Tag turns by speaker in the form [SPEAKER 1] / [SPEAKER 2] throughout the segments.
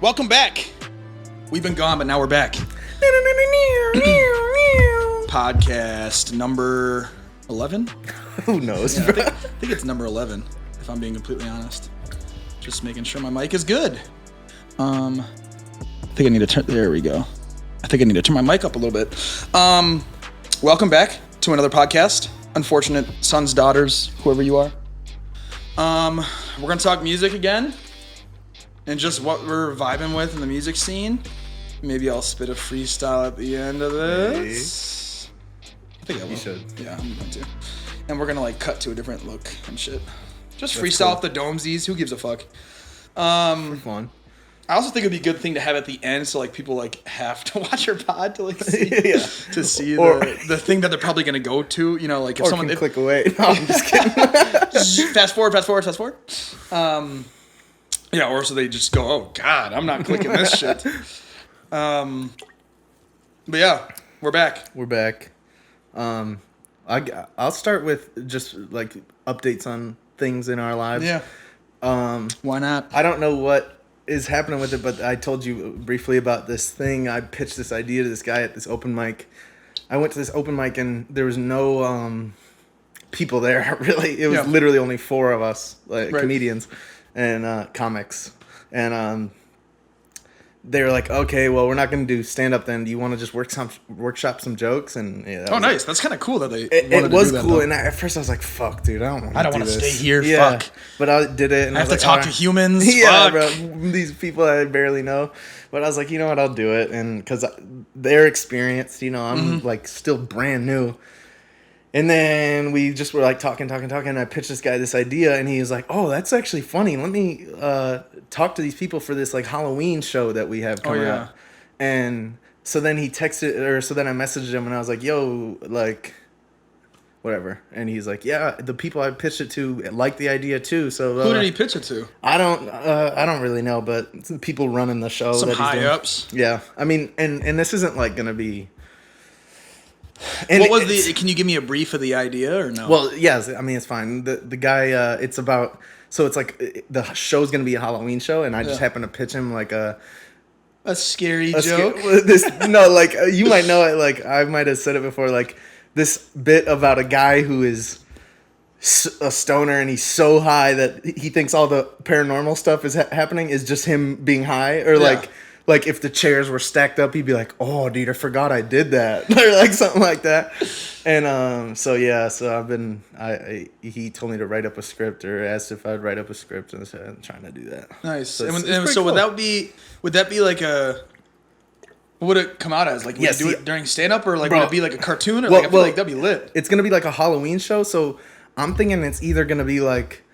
[SPEAKER 1] Welcome back. We've been gone, but now we're back. Podcast number 11?
[SPEAKER 2] Who knows?
[SPEAKER 1] Yeah, I think it's number 11, if I'm being completely honest. Just making sure my mic is good. I think I need to turn, there we go. I think I need to turn my mic up a little bit. Welcome back to another podcast. Unfortunate sons, daughters, whoever you are. We're going to talk music again. And just what we're vibing with in the music scene. Maybe I'll spit a freestyle at the end of this. I think I will.
[SPEAKER 2] You should.
[SPEAKER 1] Yeah, I'm going to. And we're going to like cut to a different look and shit. Just
[SPEAKER 2] That's
[SPEAKER 1] freestyle
[SPEAKER 2] cool.
[SPEAKER 1] off the domesies. Who gives a fuck?
[SPEAKER 2] For fun.
[SPEAKER 1] I also think it'd be a good thing to have at the end, so like people like have to watch your pod to like see
[SPEAKER 2] Yeah.
[SPEAKER 1] to see
[SPEAKER 2] Or-
[SPEAKER 1] the thing that they're probably gonna go to. You know, like if
[SPEAKER 2] Or
[SPEAKER 1] someone
[SPEAKER 2] can click away. No, I'm just kidding.
[SPEAKER 1] fast forward. Yeah, or so they just go, oh God, I'm not clicking this shit. But yeah, we're back.
[SPEAKER 2] We're back. I'll start with just like updates on things in our lives.
[SPEAKER 1] Yeah. Why not?
[SPEAKER 2] I don't know what is happening with it, but I told you briefly about this thing. I pitched this idea to this guy at this open mic. I went to this open mic and there was no people there, really. It was literally only 4 of us, like comedians and comics. And they were like, okay, well, we're not going to do stand-up then. Do you want to just workshop some jokes? And yeah,
[SPEAKER 1] Oh, nice. That's kind of cool that they
[SPEAKER 2] it was
[SPEAKER 1] that,
[SPEAKER 2] cool.
[SPEAKER 1] though.
[SPEAKER 2] And at first I was like, fuck, dude, I don't want to
[SPEAKER 1] stay here.
[SPEAKER 2] Yeah.
[SPEAKER 1] Fuck.
[SPEAKER 2] But I did it. And
[SPEAKER 1] I have to
[SPEAKER 2] was like,
[SPEAKER 1] talk
[SPEAKER 2] all
[SPEAKER 1] to
[SPEAKER 2] right.
[SPEAKER 1] humans.
[SPEAKER 2] Yeah,
[SPEAKER 1] Fuck.
[SPEAKER 2] bro. These people I barely know. But I was like, you know what, I'll do it. And because they're experienced, you know, I'm like still brand new. And then we just were like talking. And I pitched this guy this idea, and he was like, "Oh, that's actually funny. Let me talk to these people for this like Halloween show that we have coming up." And so then he texted, or so then I messaged him, and I was like, "Yo, like, whatever." And he's like, "Yeah, the people I pitched it to like the idea too." So
[SPEAKER 1] Who did he pitch it to?
[SPEAKER 2] I don't really know, but some people running the show.
[SPEAKER 1] Some
[SPEAKER 2] that he's
[SPEAKER 1] high
[SPEAKER 2] doing.
[SPEAKER 1] ups.
[SPEAKER 2] Yeah, I mean, and this isn't like gonna be. And
[SPEAKER 1] What was the? Can you give me a brief of the idea or no?
[SPEAKER 2] Well, yes. I mean, it's fine. The guy. It's about. So it's like the show's gonna be a Halloween show, and I just happen to pitch him like a
[SPEAKER 1] scary joke.
[SPEAKER 2] Like you might know it. Like I might have said it before. Like this bit about a guy who is a stoner and he's so high that he thinks all the paranormal stuff is happening is just him being high, or like if the chairs were stacked up, he'd be like, "Oh, dude, I forgot I did that," or like something like that. And so he told me to write up a script, or asked if I'd write up a script, and so I'm trying to do that.
[SPEAKER 1] Nice.
[SPEAKER 2] So,
[SPEAKER 1] So would that be like a? What would it come out as? Like, would you do it during stand up, or like would it be like a cartoon, or like I feel like that'd be lit.
[SPEAKER 2] It's gonna be like a Halloween show, so I'm thinking it's either gonna be like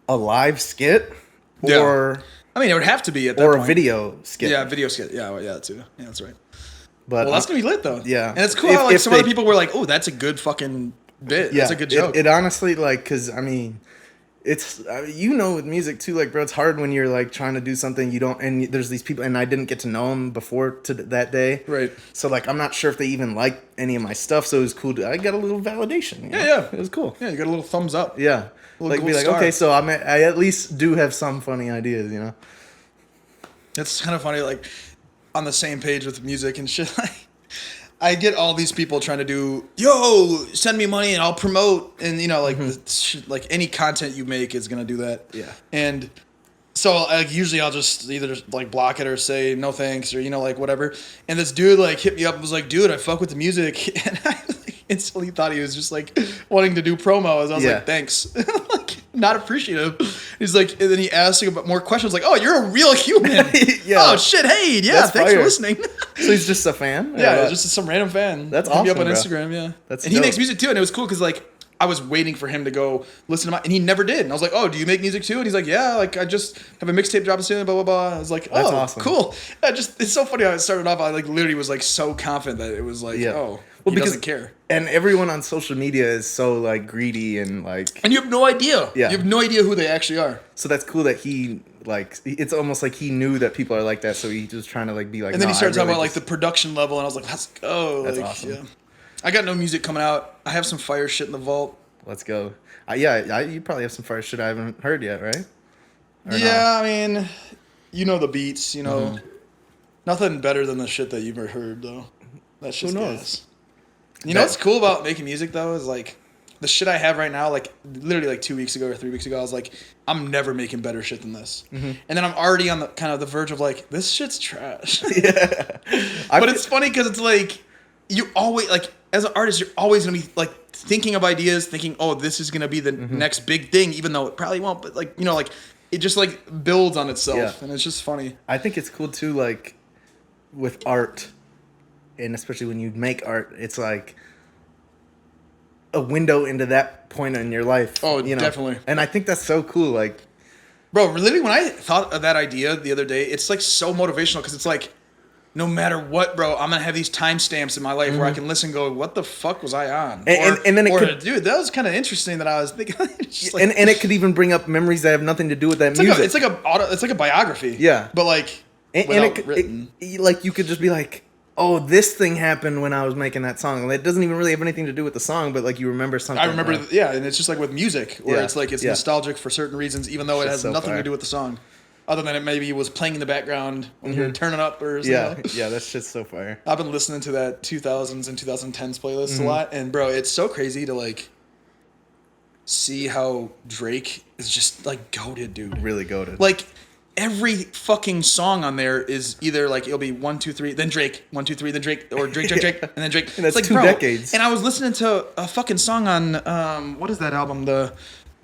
[SPEAKER 2] a live skit, or.
[SPEAKER 1] I mean, it would have to be at that point.
[SPEAKER 2] A video skit.
[SPEAKER 1] Yeah, video skit. Yeah, that too. Yeah, that's right.
[SPEAKER 2] But
[SPEAKER 1] Well, that's gonna be lit though.
[SPEAKER 2] Yeah,
[SPEAKER 1] and it's cool how like some other people were like, "Oh, that's a good fucking bit.
[SPEAKER 2] Yeah,
[SPEAKER 1] that's a good joke."
[SPEAKER 2] It honestly, like, because I mean, it's with music too, like, bro, it's hard when you're like trying to do something you don't, and there's these people, and I didn't get to know them before that day,
[SPEAKER 1] right?
[SPEAKER 2] So like, I'm not sure if they even like any of my stuff, so it was cool. I got a little validation. You know?
[SPEAKER 1] Yeah,
[SPEAKER 2] it was cool.
[SPEAKER 1] Yeah, you got a little thumbs up.
[SPEAKER 2] Yeah, like be like,
[SPEAKER 1] star.
[SPEAKER 2] Okay, so I at least do have some funny ideas, you know.
[SPEAKER 1] It's kind of funny, like on the same page with music and shit. Like, I get all these people trying to do, yo, send me money and I'll promote, and you know, like like any content you make is gonna do that.
[SPEAKER 2] Yeah.
[SPEAKER 1] And so like usually I'll just either like block it or say no thanks, or you know, like whatever. And this dude like hit me up and was like, dude, I fuck with the music, and I like, instantly thought he was just like wanting to do promos. I was like, thanks. Like, not appreciative. He's like, and then he asked about more questions, like, oh, you're a real human. Oh shit, hey, yeah,
[SPEAKER 2] That's
[SPEAKER 1] thanks
[SPEAKER 2] fire.
[SPEAKER 1] for listening.
[SPEAKER 2] So he's just a fan.
[SPEAKER 1] Yeah, just some random fan.
[SPEAKER 2] That's
[SPEAKER 1] Hit me up
[SPEAKER 2] awesome,
[SPEAKER 1] on
[SPEAKER 2] bro.
[SPEAKER 1] Instagram. Yeah,
[SPEAKER 2] That's
[SPEAKER 1] and he
[SPEAKER 2] dope.
[SPEAKER 1] makes music too, and it was cool because like I was waiting for him to go listen to my, and he never did. And I was like, oh, do you make music too? And he's like, yeah, like I just have a mixtape dropping soon, blah blah blah. I was like, oh,
[SPEAKER 2] That's awesome.
[SPEAKER 1] Cool. It's so funny how it started off. I like literally was like so confident that it was like, oh, well, he doesn't care.
[SPEAKER 2] And everyone on social media is so like greedy and like,
[SPEAKER 1] and you have no idea.
[SPEAKER 2] Yeah,
[SPEAKER 1] you have no idea who they actually are.
[SPEAKER 2] So that's cool that he like. It's almost like he knew that people are like that, so he was trying to like be like.
[SPEAKER 1] And then he started talking about like the production level, and I was like, let's go.
[SPEAKER 2] That's
[SPEAKER 1] like,
[SPEAKER 2] awesome.
[SPEAKER 1] Yeah. I got no music coming out. I have some fire shit in the vault.
[SPEAKER 2] Let's go. You probably have some fire shit I haven't heard yet, right? Or
[SPEAKER 1] yeah, I mean, you know the beats, you know. Nothing better than the shit that you've ever heard, though. That's just
[SPEAKER 2] Who knows?
[SPEAKER 1] gas. You know what's cool about making music, though, is like the shit I have right now, like literally like 2 weeks ago or 3 weeks ago, I was like, I'm never making better shit than this. And then I'm already on the kind of the verge of like, this shit's trash.
[SPEAKER 2] Yeah.
[SPEAKER 1] But it's funny because it's like, you always, like, as an artist, you're always going to be like thinking of ideas, thinking, oh, this is going to be the next big thing, even though it probably won't. But like, you know, like it just like builds on itself and it's just funny.
[SPEAKER 2] I think it's cool too, like with art, and especially when you make art, it's like a window into that point in your life.
[SPEAKER 1] Oh,
[SPEAKER 2] you know?
[SPEAKER 1] definitely.
[SPEAKER 2] And I think that's so cool. Like,
[SPEAKER 1] bro, literally when I thought of that idea the other day, it's like so motivational because it's like, no matter what, bro, I'm gonna have these timestamps in my life where I can listen and go, what the fuck was I on?
[SPEAKER 2] And then it could,
[SPEAKER 1] dude, that was kind of interesting that I was thinking. Just like,
[SPEAKER 2] and it could even bring up memories that have nothing to do with that music.
[SPEAKER 1] it's like a biography.
[SPEAKER 2] Yeah.
[SPEAKER 1] But like,
[SPEAKER 2] like you could just be like, oh, this thing happened when I was making that song. It doesn't even really have anything to do with the song, but like you remember something.
[SPEAKER 1] I remember, and it's just like with music, where it's like it's nostalgic for certain reasons, even though it has nothing to do with the song, other than it maybe was playing in the background when you're turning up or something.
[SPEAKER 2] Yeah, that shit's so fire.
[SPEAKER 1] I've been listening to that 2000s and 2010s playlist a lot, and bro, it's so crazy to like see how Drake is just like goated, dude.
[SPEAKER 2] Really goated.
[SPEAKER 1] Like every fucking song on there is either like it'll be 1, 2, 3, then Drake, 1, 2, 3, then Drake, or Drake, and then Drake.
[SPEAKER 2] And that's
[SPEAKER 1] it's like,
[SPEAKER 2] 2 decades.
[SPEAKER 1] And I was listening to a fucking song on what is that album? The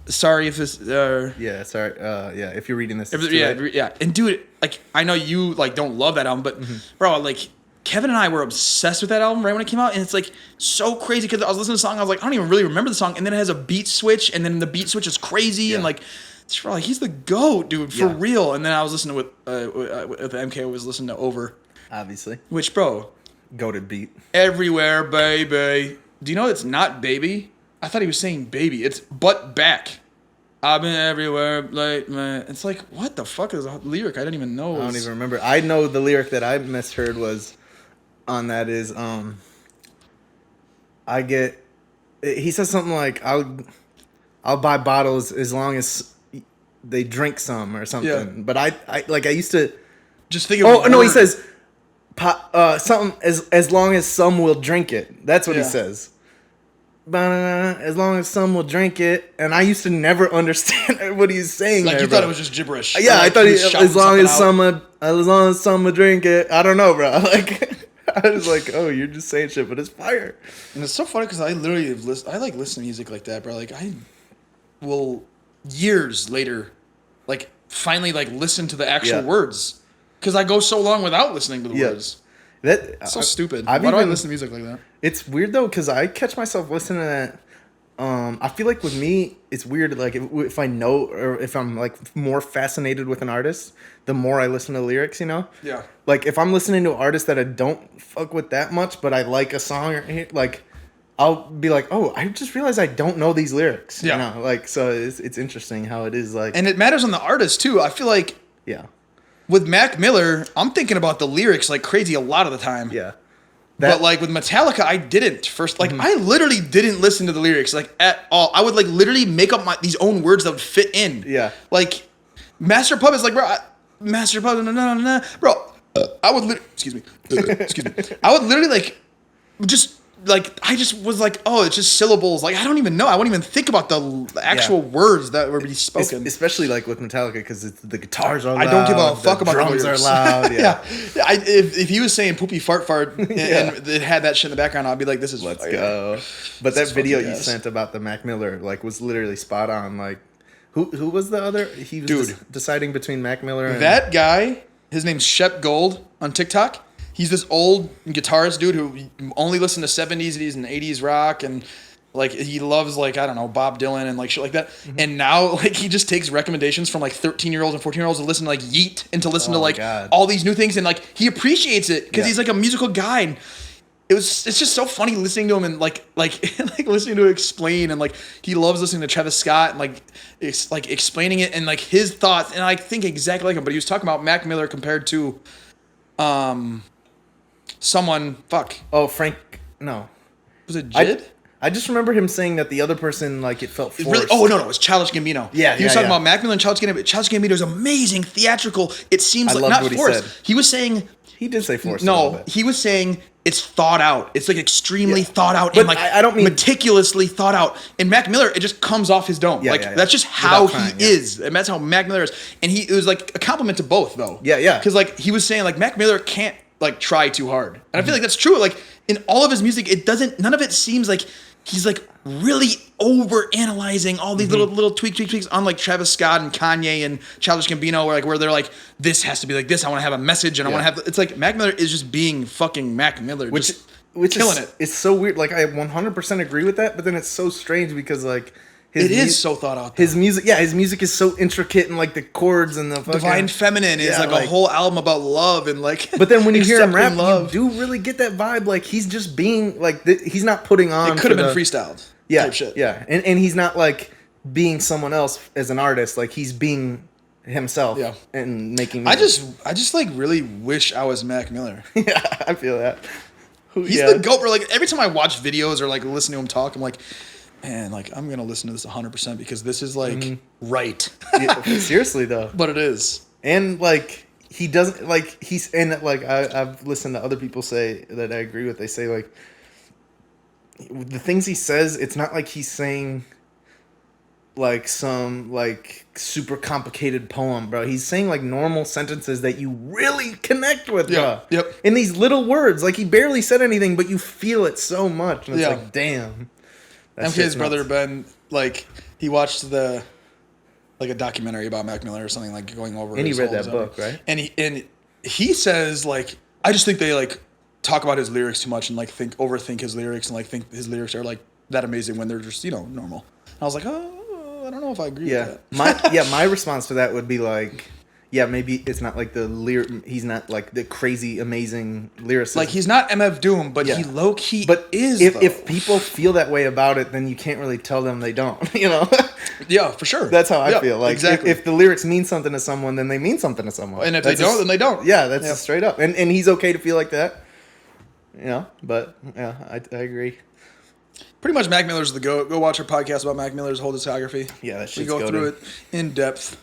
[SPEAKER 1] Sorry if it's
[SPEAKER 2] if you're reading this,
[SPEAKER 1] and dude, like I know you like don't love that album, but bro, like Kevin and I were obsessed with that album right when it came out, and it's like so crazy because I was listening to the song, I was like, I don't even really remember the song, and then it has a beat switch, and then the beat switch is crazy, and like it's like he's the GOAT, dude, for real. And then I was listening with MK, I was listening to Over,
[SPEAKER 2] obviously,
[SPEAKER 1] which bro,
[SPEAKER 2] goated beat
[SPEAKER 1] everywhere, baby. Do you know it's not baby? I thought he was saying baby. It's butt back. I've been everywhere, like man. It's like what the fuck is the lyric? I didn't even know.
[SPEAKER 2] I don't even remember. I know the lyric that I misheard was on that is he says something like I'll buy bottles as long as they drink some or something.
[SPEAKER 1] Yeah.
[SPEAKER 2] But I used to
[SPEAKER 1] just think of
[SPEAKER 2] no, he says something as long as some will drink it. That's what he says. As long as some will drink it, and I used to never understand what he's saying.
[SPEAKER 1] Like
[SPEAKER 2] there,
[SPEAKER 1] you thought it was just gibberish.
[SPEAKER 2] Yeah,
[SPEAKER 1] like
[SPEAKER 2] I thought as long as some will drink it. I don't know, bro. Like I was like, oh, you're just saying shit, but it's fire.
[SPEAKER 1] And it's so funny because I literally listen to music like that, bro. Like I will years later, like finally like listen to the actual words because I go so long without listening to the words. That's so stupid. Why do I listen to music like that?
[SPEAKER 2] It's weird though, because I catch myself listening to that. I feel like with me, it's weird. Like if I know or if I'm like more fascinated with an artist, the more I listen to lyrics, you know?
[SPEAKER 1] Yeah.
[SPEAKER 2] Like if I'm listening to an artist that I don't fuck with that much, but I like a song, like I'll be like, oh, I just realized I don't know these lyrics.
[SPEAKER 1] Yeah.
[SPEAKER 2] You know? Like, so it's interesting how it is like.
[SPEAKER 1] And it matters on the artist too. I feel like.
[SPEAKER 2] Yeah.
[SPEAKER 1] With Mac Miller, I'm thinking about the lyrics like crazy a lot of the time.
[SPEAKER 2] Yeah.
[SPEAKER 1] But like with Metallica, I didn't first. Like I literally didn't listen to the lyrics like at all. I would like literally make up these own words that would fit in.
[SPEAKER 2] Yeah.
[SPEAKER 1] Like Master Puppet's like, bro, Master Puppet, bro. I would excuse me. I would literally like just. Like I just was like, oh, it's just syllables. Like I don't even know. I wouldn't even think about the actual words that were being spoken.
[SPEAKER 2] Especially like with Metallica, because the guitars are loud.
[SPEAKER 1] I don't give a fuck about
[SPEAKER 2] drums
[SPEAKER 1] the
[SPEAKER 2] are loud. Yeah.
[SPEAKER 1] If he was saying poopy fart and it had that shit in the background, I'd be like, this is
[SPEAKER 2] let's go. But that video you sent about the Mac Miller like was literally spot on. Like who was the other? He was deciding between Mac Miller and
[SPEAKER 1] that guy. His name's Shep Gold on TikTok. He's this old guitarist dude who only listened to 70s and 80s rock and like he loves like I don't know Bob Dylan and like shit like that. And now like he just takes recommendations from like 13-year-olds and 14-year-olds to listen to like Yeet and to listen to like all these new things and like he appreciates it because he's like a musical guy. And it's just so funny listening to him and like listening to him explain and like he loves listening to Travis Scott and like it's like explaining it and like his thoughts and I think exactly like him. But he was talking about Mac Miller compared to someone,
[SPEAKER 2] Oh, Frank, no.
[SPEAKER 1] Was it Jid?
[SPEAKER 2] I just remember him saying that the other person, like, it felt forced.
[SPEAKER 1] Really, oh no, it was Childish Gambino.
[SPEAKER 2] Yeah,
[SPEAKER 1] he was talking about Mac Miller and Childish Gambino. Childish Gambino is amazing, theatrical. It seems like not forced. He was saying
[SPEAKER 2] he did say forced.
[SPEAKER 1] No, he was saying it's thought out. It's like extremely thought out
[SPEAKER 2] but
[SPEAKER 1] and like
[SPEAKER 2] I don't mean
[SPEAKER 1] meticulously thought out. And Mac Miller, it just comes off his dome. That's just how he is, and that's how Mac Miller is. And it was like a compliment to both, though.
[SPEAKER 2] Yeah.
[SPEAKER 1] Because like he was saying, like Mac Miller can't like try too hard, and I feel like that's true. Like in all of his music, it doesn't. None of it seems like he's like really over analyzing all these little tweaks on like Travis Scott and Kanye and Childish Gambino, where they're like, this has to be like this. I want to have a message, and I want to have. It's like Mac Miller is just being fucking Mac Miller, which killing it.
[SPEAKER 2] It's so weird. Like I 100% agree with that, but then it's so strange because like.
[SPEAKER 1] It is so thought out. Though.
[SPEAKER 2] His music is so intricate and like the chords and the fucking
[SPEAKER 1] Divine Feminine is like a whole album about love and like.
[SPEAKER 2] But then when you hear him rap, you do really get that vibe. Like he's just being like he's not putting on.
[SPEAKER 1] It could have been freestyled.
[SPEAKER 2] Yeah,
[SPEAKER 1] type shit.
[SPEAKER 2] Yeah, and he's not like being someone else as an artist. Like he's being himself. Yeah. And making. Music.
[SPEAKER 1] I just like really wish I was Mac Miller.
[SPEAKER 2] Yeah, I feel that.
[SPEAKER 1] He's the GOAT, bro. Like every time I watch videos or like listen to him talk, I'm like. Man, like I'm gonna listen to this 100% because this is like right.
[SPEAKER 2] Yeah, seriously though,
[SPEAKER 1] but it is,
[SPEAKER 2] and like he doesn't like he's and like I've listened to other people say that I agree with. They say like the things he says, it's not like he's saying like some like super complicated poem, bro. He's saying like normal sentences that you really connect with, bro.
[SPEAKER 1] Yep.
[SPEAKER 2] In these little words, like he barely said anything, but you feel it so much, and it's like, damn.
[SPEAKER 1] MK's brother Ben, like he watched a documentary about Mac Miller or something, like going over.
[SPEAKER 2] And he read that book, right?
[SPEAKER 1] And he says like, I just think they like talk about his lyrics too much and like overthink his lyrics and like think his lyrics are like that amazing when they're just normal. And I was like, oh, I don't know if I agree with
[SPEAKER 2] that. My response to that would be like. Yeah, maybe it's not like he's not like the crazy amazing lyricist.
[SPEAKER 1] Like he's not MF Doom, but he low key is.
[SPEAKER 2] If people feel that way about it, then you can't really tell them they don't.
[SPEAKER 1] Yeah, for sure.
[SPEAKER 2] That's how I feel. Like
[SPEAKER 1] exactly.
[SPEAKER 2] If the lyrics mean something to someone, then they mean something to someone.
[SPEAKER 1] And if they don't, then they don't.
[SPEAKER 2] Yeah, that's just straight up. And he's okay to feel like that. But yeah, I agree.
[SPEAKER 1] Pretty much, Mac Miller's the GOAT. Go watch our podcast about Mac Miller's whole discography.
[SPEAKER 2] Yeah, that shit's
[SPEAKER 1] we go through it in depth.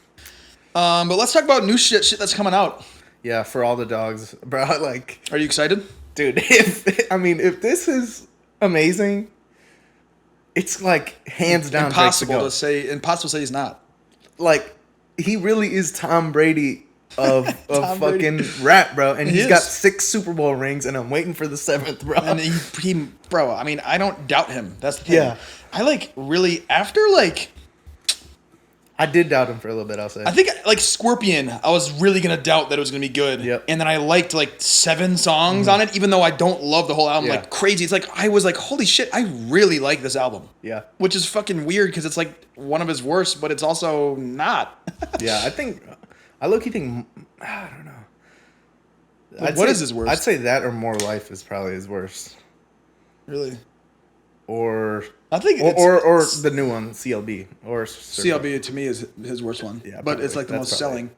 [SPEAKER 1] But let's talk about new shit that's coming out.
[SPEAKER 2] Yeah, for all the dogs, bro. Like,
[SPEAKER 1] are you excited,
[SPEAKER 2] dude? If this is amazing, it's like hands down
[SPEAKER 1] impossible to say he's not.
[SPEAKER 2] Like, he really is Tom Brady of fucking rap, bro. And he's got 6 Super Bowl rings, and I'm waiting for the 7th, bro.
[SPEAKER 1] And he bro. I mean, I don't doubt him. That's the thing.
[SPEAKER 2] Yeah.
[SPEAKER 1] I like really after like.
[SPEAKER 2] I did doubt him for a little bit, I'll say.
[SPEAKER 1] I think, like, Scorpion, I was really going to doubt that it was going to be good.
[SPEAKER 2] Yep.
[SPEAKER 1] And then I liked, like, 7 songs on it, even though I don't love the whole album like crazy. It's like, I was like, holy shit, I really like this album.
[SPEAKER 2] Yeah.
[SPEAKER 1] Which is fucking weird because it's, like, one of his worst, but it's also not.
[SPEAKER 2] Yeah, I low-key think, I don't know.
[SPEAKER 1] What is his worst?
[SPEAKER 2] I'd say that or More Life is probably his worst.
[SPEAKER 1] Really?
[SPEAKER 2] Or...
[SPEAKER 1] I think
[SPEAKER 2] or the new one, CLB. Or
[SPEAKER 1] CLB to me is his worst one. Yeah, but it's like the most selling.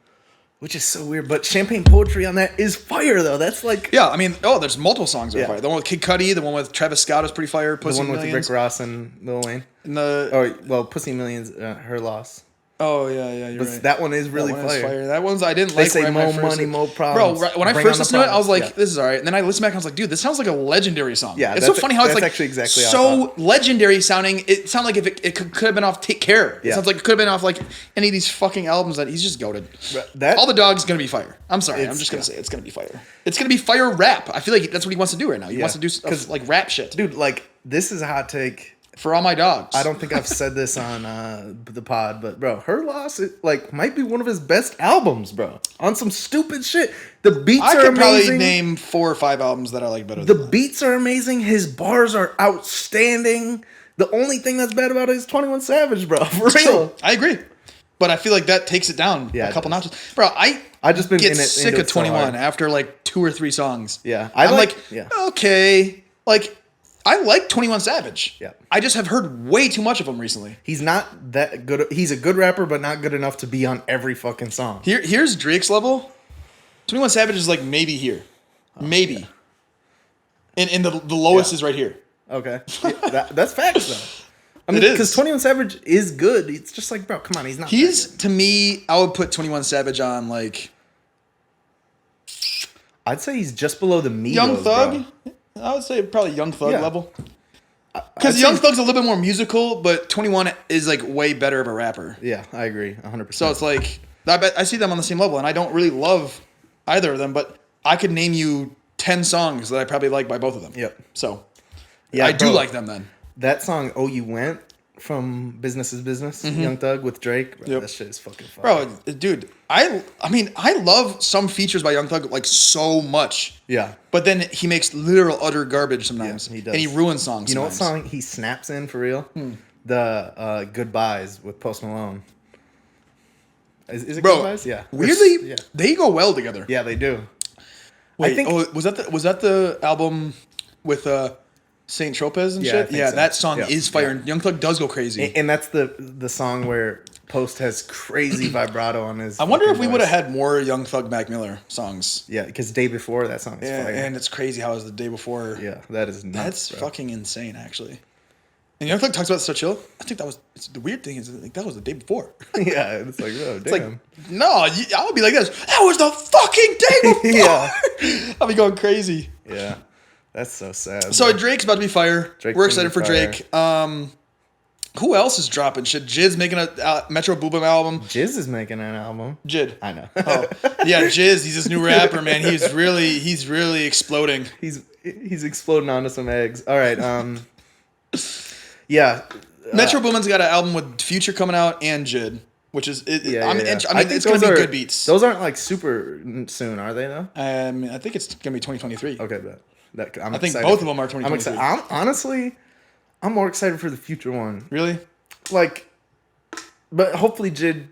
[SPEAKER 2] Which is so weird. But Champagne Poetry on that is fire, though. That's like...
[SPEAKER 1] Yeah, I mean, there's multiple songs that are fire. The one with Kid Cudi, the one with Travis Scott is pretty fire. Pussy
[SPEAKER 2] the one
[SPEAKER 1] Millions.
[SPEAKER 2] with Rick Ross and Lil Wayne.
[SPEAKER 1] And
[SPEAKER 2] Pussy Millions, Her Loss.
[SPEAKER 1] Oh, yeah, you're right.
[SPEAKER 2] That one is really fire.
[SPEAKER 1] That one's I didn't like.
[SPEAKER 2] They say more money, more problems.
[SPEAKER 1] Bro, when I first listened to it, I was like, this is all right. And then I listened back and I was like, dude, this sounds like a legendary song.
[SPEAKER 2] Yeah,
[SPEAKER 1] it's so funny how it's like
[SPEAKER 2] actually exactly
[SPEAKER 1] so legendary sounding. It sounded like if it could have been off Take Care. It sounds like it could have been off like any of these fucking albums that he's just goated. All the Dog's going to be fire. I'm sorry. I'm just going to say it's going to be fire. It's going to be fire rap. I feel like that's what he wants to do right now. He wants to do stuff like rap shit.
[SPEAKER 2] Dude, like, this is a hot take.
[SPEAKER 1] For all my dogs.
[SPEAKER 2] I don't think I've said this on the pod, but bro, Her Loss might be one of his best albums, bro. On some stupid shit. The beats are amazing. I could probably
[SPEAKER 1] name 4 or 5 albums that I like better.
[SPEAKER 2] The beats are amazing. His bars are outstanding. The only thing that's bad about it is 21 Savage, bro. For real.
[SPEAKER 1] True. I agree. But I feel like that takes it down a couple notches. Bro, I just been get sick of 21 after like 2 or 3 songs.
[SPEAKER 2] Yeah.
[SPEAKER 1] I'm like, okay. Like, I like 21 Savage.
[SPEAKER 2] Yeah.
[SPEAKER 1] I just have heard way too much of him recently.
[SPEAKER 2] He's not that good. He's a good rapper, but not good enough to be on every fucking song.
[SPEAKER 1] Here's Drake's level. 21 Savage is like maybe here. Maybe. Yeah. And the lowest is right here.
[SPEAKER 2] Okay. Yeah, that's facts, though. I mean,
[SPEAKER 1] It is.
[SPEAKER 2] because 21 Savage is good. It's just like, bro, come on, he's not.
[SPEAKER 1] To me, I would put 21 Savage on like
[SPEAKER 2] I'd say he's just below the Migos,
[SPEAKER 1] Young Thug.
[SPEAKER 2] bro.
[SPEAKER 1] I would say probably Young Thug
[SPEAKER 2] Yeah.
[SPEAKER 1] level. Because Young Thug's a little bit more musical, but 21 is like way better of a rapper.
[SPEAKER 2] Yeah, I agree, 100%.
[SPEAKER 1] So it's like I see them on the same level, and I don't really love either of them, but I could name you 10 songs that I probably like by both of them.
[SPEAKER 2] Yep.
[SPEAKER 1] So
[SPEAKER 2] yeah,
[SPEAKER 1] I do
[SPEAKER 2] bro,
[SPEAKER 1] like them then.
[SPEAKER 2] That song, "Oh You Went" from Business is Business, Young Thug with Drake. Bro,
[SPEAKER 1] Yep.
[SPEAKER 2] that shit is fucking fire.
[SPEAKER 1] Bro, dude, I mean, I love some features by Young Thug like so much.
[SPEAKER 2] Yeah.
[SPEAKER 1] But then he makes literal utter garbage sometimes.
[SPEAKER 2] Yeah, he does.
[SPEAKER 1] And he ruins songs.
[SPEAKER 2] You know what
[SPEAKER 1] sometimes.
[SPEAKER 2] song he snaps in for real? The Goodbyes with Post Malone. Is it
[SPEAKER 1] Bro,
[SPEAKER 2] Goodbyes? Yeah.
[SPEAKER 1] weirdly,
[SPEAKER 2] Yeah.
[SPEAKER 1] they go well together.
[SPEAKER 2] Yeah, they do.
[SPEAKER 1] Wait,
[SPEAKER 2] I think
[SPEAKER 1] was that the album with Saint Tropez and
[SPEAKER 2] Yeah, I
[SPEAKER 1] shit?
[SPEAKER 2] think
[SPEAKER 1] Yeah,
[SPEAKER 2] so.
[SPEAKER 1] that song
[SPEAKER 2] Yeah,
[SPEAKER 1] is fire.
[SPEAKER 2] yeah.
[SPEAKER 1] And Young Thug does go crazy.
[SPEAKER 2] and that's the song where Post has crazy vibrato on his.
[SPEAKER 1] I wonder if
[SPEAKER 2] fucking
[SPEAKER 1] we would have
[SPEAKER 2] voice.
[SPEAKER 1] had more Young Thug Mac Miller songs.
[SPEAKER 2] Yeah, because Day Before that song is
[SPEAKER 1] Yeah,
[SPEAKER 2] fire.
[SPEAKER 1] and it's crazy how it was the day before.
[SPEAKER 2] Yeah, that is nuts.
[SPEAKER 1] That's
[SPEAKER 2] bro.
[SPEAKER 1] fucking insane, actually. And Young Thug talks about So Chill. I think that was the weird thing is like that was the day before.
[SPEAKER 2] Yeah, it's like, oh,
[SPEAKER 1] It's like,
[SPEAKER 2] damn.
[SPEAKER 1] no, I would be like this. That was the fucking day before.
[SPEAKER 2] Yeah.
[SPEAKER 1] I'll be going crazy.
[SPEAKER 2] Yeah, that's so sad.
[SPEAKER 1] So
[SPEAKER 2] bro.
[SPEAKER 1] Drake's about to be fire.
[SPEAKER 2] Drake's
[SPEAKER 1] We're
[SPEAKER 2] gonna
[SPEAKER 1] excited for
[SPEAKER 2] be
[SPEAKER 1] Drake. Who else is dropping shit? Jid's making a Metro Boomin album.
[SPEAKER 2] Jizz is making an album.
[SPEAKER 1] Jid.
[SPEAKER 2] I know.
[SPEAKER 1] Oh, yeah, Jizz. He's this new rapper, man. He's really exploding.
[SPEAKER 2] He's exploding onto some eggs. All right. Yeah.
[SPEAKER 1] Metro Boomin's got an album with Future coming out and Jid, which is
[SPEAKER 2] Yeah.
[SPEAKER 1] I mean,
[SPEAKER 2] yeah.
[SPEAKER 1] I mean it's gonna be good beats.
[SPEAKER 2] Those aren't like super soon, are they? Though.
[SPEAKER 1] I think it's gonna be 2023.
[SPEAKER 2] Okay, but I'm
[SPEAKER 1] I think
[SPEAKER 2] excited.
[SPEAKER 1] both of them are
[SPEAKER 2] I'm
[SPEAKER 1] 2023.
[SPEAKER 2] excited. Honestly, I'm more excited for the Future one.
[SPEAKER 1] Really?
[SPEAKER 2] Like, but hopefully Jid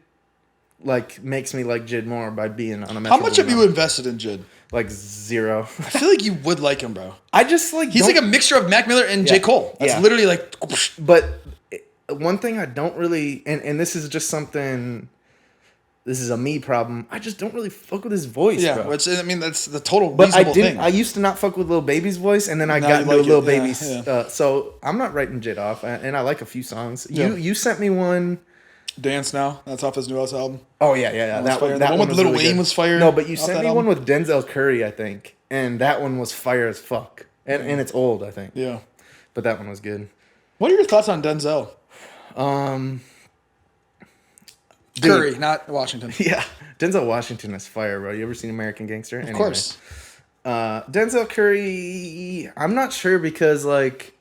[SPEAKER 2] like makes me like Jid more by being on a. Metro
[SPEAKER 1] How much have
[SPEAKER 2] Boomin
[SPEAKER 1] you invested in Jid?
[SPEAKER 2] Like 0.
[SPEAKER 1] I feel like you would like him, bro.
[SPEAKER 2] I just like
[SPEAKER 1] He's like a mixture of Mac Miller and J. Cole. That's
[SPEAKER 2] Yeah.
[SPEAKER 1] literally like.
[SPEAKER 2] But one thing I don't really, and this is just something, this is a me problem. I just don't really fuck with his voice,
[SPEAKER 1] Yeah,
[SPEAKER 2] bro.
[SPEAKER 1] which I mean that's the total
[SPEAKER 2] But I
[SPEAKER 1] reasonable
[SPEAKER 2] didn't.
[SPEAKER 1] thing.
[SPEAKER 2] I used to not fuck with Lil Baby's voice, and then I
[SPEAKER 1] Now
[SPEAKER 2] got
[SPEAKER 1] you
[SPEAKER 2] into
[SPEAKER 1] like
[SPEAKER 2] Lil
[SPEAKER 1] it, yeah,
[SPEAKER 2] Baby's.
[SPEAKER 1] yeah.
[SPEAKER 2] So I'm not writing Jid off, and I like a few songs.
[SPEAKER 1] Yeah.
[SPEAKER 2] You sent me one.
[SPEAKER 1] Dance Now. That's off his newest album.
[SPEAKER 2] Oh yeah.
[SPEAKER 1] was fire. The one with
[SPEAKER 2] was
[SPEAKER 1] Lil
[SPEAKER 2] really
[SPEAKER 1] Wayne
[SPEAKER 2] good.
[SPEAKER 1] was fire
[SPEAKER 2] No, but you
[SPEAKER 1] off
[SPEAKER 2] sent
[SPEAKER 1] that
[SPEAKER 2] me
[SPEAKER 1] album.
[SPEAKER 2] one with Denzel Curry, I think, and that one was fire as fuck. And it's old, I think.
[SPEAKER 1] Yeah.
[SPEAKER 2] But that one was good.
[SPEAKER 1] What are your thoughts on Denzel?
[SPEAKER 2] Dude.
[SPEAKER 1] Curry, not Washington.
[SPEAKER 2] Yeah, Denzel Washington is fire, bro. You ever seen American Gangster?
[SPEAKER 1] Of course.
[SPEAKER 2] Denzel Curry, I'm not sure because like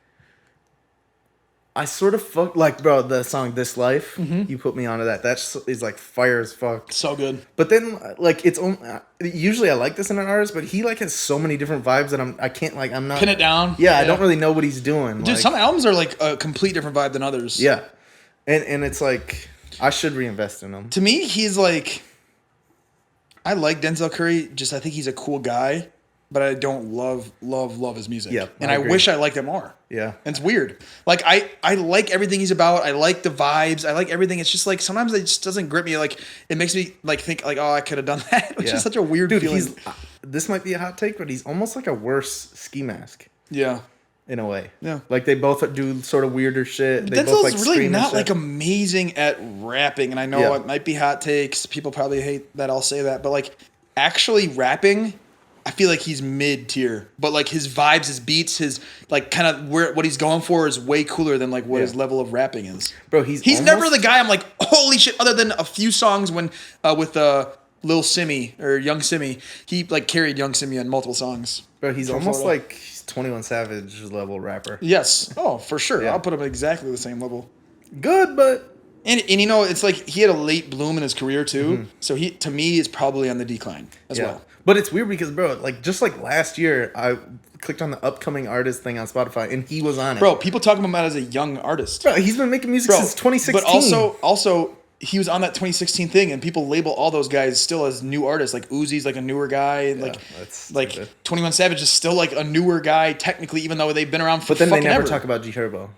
[SPEAKER 2] I sort of fuck like bro the song "This Life." You put me onto that. That is like fire as fuck.
[SPEAKER 1] So good.
[SPEAKER 2] But then like it's usually I like this in an artist, but he like has so many different vibes that I can't like I'm not
[SPEAKER 1] Pin it down.
[SPEAKER 2] Yeah, I don't really know what he's doing.
[SPEAKER 1] Dude,
[SPEAKER 2] like,
[SPEAKER 1] some albums are like a complete different vibe than others.
[SPEAKER 2] yeah, and it's like I should reinvest in him.
[SPEAKER 1] To me, he's like. I like Denzel Curry. Just I think he's a cool guy, but I don't love his music.
[SPEAKER 2] Yeah,
[SPEAKER 1] and
[SPEAKER 2] I
[SPEAKER 1] I
[SPEAKER 2] agree.
[SPEAKER 1] wish I liked it more.
[SPEAKER 2] Yeah,
[SPEAKER 1] And it's weird. Like I like everything he's about. I like the vibes. I like everything. It's just like sometimes it just doesn't grip me. Like it makes me like think like oh I could have done that, which
[SPEAKER 2] yeah.
[SPEAKER 1] is such a weird
[SPEAKER 2] Dude,
[SPEAKER 1] feeling.
[SPEAKER 2] this might be a hot take, but he's almost like a worse Ski Mask.
[SPEAKER 1] Yeah.
[SPEAKER 2] In a way,
[SPEAKER 1] Yeah.
[SPEAKER 2] like they both do sort of weirder shit. They both
[SPEAKER 1] Denzel's
[SPEAKER 2] like
[SPEAKER 1] really
[SPEAKER 2] scream and
[SPEAKER 1] not
[SPEAKER 2] shit.
[SPEAKER 1] like amazing at rapping, and I know
[SPEAKER 2] Yeah.
[SPEAKER 1] it might be hot takes. People probably hate that I'll say that, but like actually rapping, I feel like he's mid tier. But like his vibes, his beats, his like kind of what he's going for is way cooler than like what
[SPEAKER 2] Yeah.
[SPEAKER 1] his level of rapping is.
[SPEAKER 2] Bro, he's
[SPEAKER 1] never
[SPEAKER 2] almost-
[SPEAKER 1] the guy I'm like holy shit. Other than a few songs when with Lil Simmy or Young Simmy, he like carried Young Simmy on multiple songs.
[SPEAKER 2] Bro, he's
[SPEAKER 1] From
[SPEAKER 2] almost
[SPEAKER 1] Florida.
[SPEAKER 2] like he's 21 Savage level rapper.
[SPEAKER 1] Yes, oh for sure.
[SPEAKER 2] Yeah.
[SPEAKER 1] I'll put him at exactly the same level.
[SPEAKER 2] Good, but
[SPEAKER 1] And you know, it's like he had a late bloom in his career too. So he, to me, is probably on the decline as
[SPEAKER 2] yeah.
[SPEAKER 1] well.
[SPEAKER 2] But it's weird because bro, like just like last year, I clicked on the upcoming artist thing on Spotify, and he was on it.
[SPEAKER 1] Bro, people talk about him as a young artist.
[SPEAKER 2] Bro, he's been making music
[SPEAKER 1] Bro,
[SPEAKER 2] since 2016.
[SPEAKER 1] But also, he was on that 2016 thing, and people label all those guys still as new artists. Like Uzi's like a newer guy, and
[SPEAKER 2] that's
[SPEAKER 1] like
[SPEAKER 2] stupid.
[SPEAKER 1] 21 Savage is still like a newer guy technically, even though they've been around for
[SPEAKER 2] But then they
[SPEAKER 1] fucking
[SPEAKER 2] never
[SPEAKER 1] ever.
[SPEAKER 2] talk about G Herbo.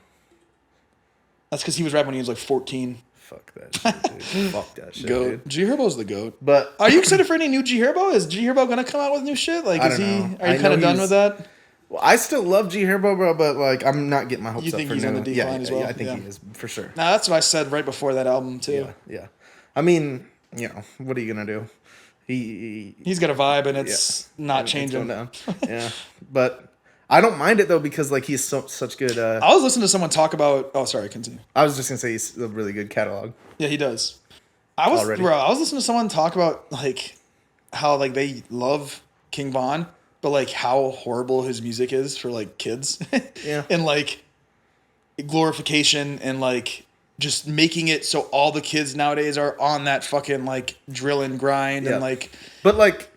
[SPEAKER 1] That's because he was rapping when he was like 14.
[SPEAKER 2] Fuck that shit, dude. Fuck that shit,
[SPEAKER 1] Goat.
[SPEAKER 2] dude.
[SPEAKER 1] G Herbo's the goat.
[SPEAKER 2] But
[SPEAKER 1] Are you excited for any new G Herbo? Is G Herbo gonna come out with new shit? Like,
[SPEAKER 2] I
[SPEAKER 1] is
[SPEAKER 2] don't
[SPEAKER 1] he?
[SPEAKER 2] know.
[SPEAKER 1] Are
[SPEAKER 2] I
[SPEAKER 1] you kind
[SPEAKER 2] know
[SPEAKER 1] of done
[SPEAKER 2] he's-
[SPEAKER 1] with that?
[SPEAKER 2] Well, I still love G Herbo, bro, but like I'm not getting my hopes
[SPEAKER 1] You
[SPEAKER 2] up
[SPEAKER 1] think
[SPEAKER 2] for
[SPEAKER 1] he's
[SPEAKER 2] new.
[SPEAKER 1] on the decline
[SPEAKER 2] Yeah,
[SPEAKER 1] as well?
[SPEAKER 2] yeah, I think
[SPEAKER 1] Yeah.
[SPEAKER 2] he is for sure.
[SPEAKER 1] Now that's what I said right before that album too.
[SPEAKER 2] Yeah, yeah. I mean, you know, what are you gonna do?
[SPEAKER 1] He's got a vibe, and
[SPEAKER 2] Yeah,
[SPEAKER 1] it's not
[SPEAKER 2] it's
[SPEAKER 1] changing.
[SPEAKER 2] going down. Yeah, but I don't mind it though because like he's such good.
[SPEAKER 1] I was listening to someone talk about. Oh, sorry, continue.
[SPEAKER 2] I was just gonna say he's a really good catalog.
[SPEAKER 1] Yeah, he does.
[SPEAKER 2] Already.
[SPEAKER 1] I was listening to someone talk about like how like they love King Von, but like how horrible his music is for like kids.
[SPEAKER 2] Yeah.
[SPEAKER 1] And like glorification and like just making it so all the kids nowadays are on that fucking like drill and grind
[SPEAKER 2] Yeah.
[SPEAKER 1] and like.
[SPEAKER 2] But like,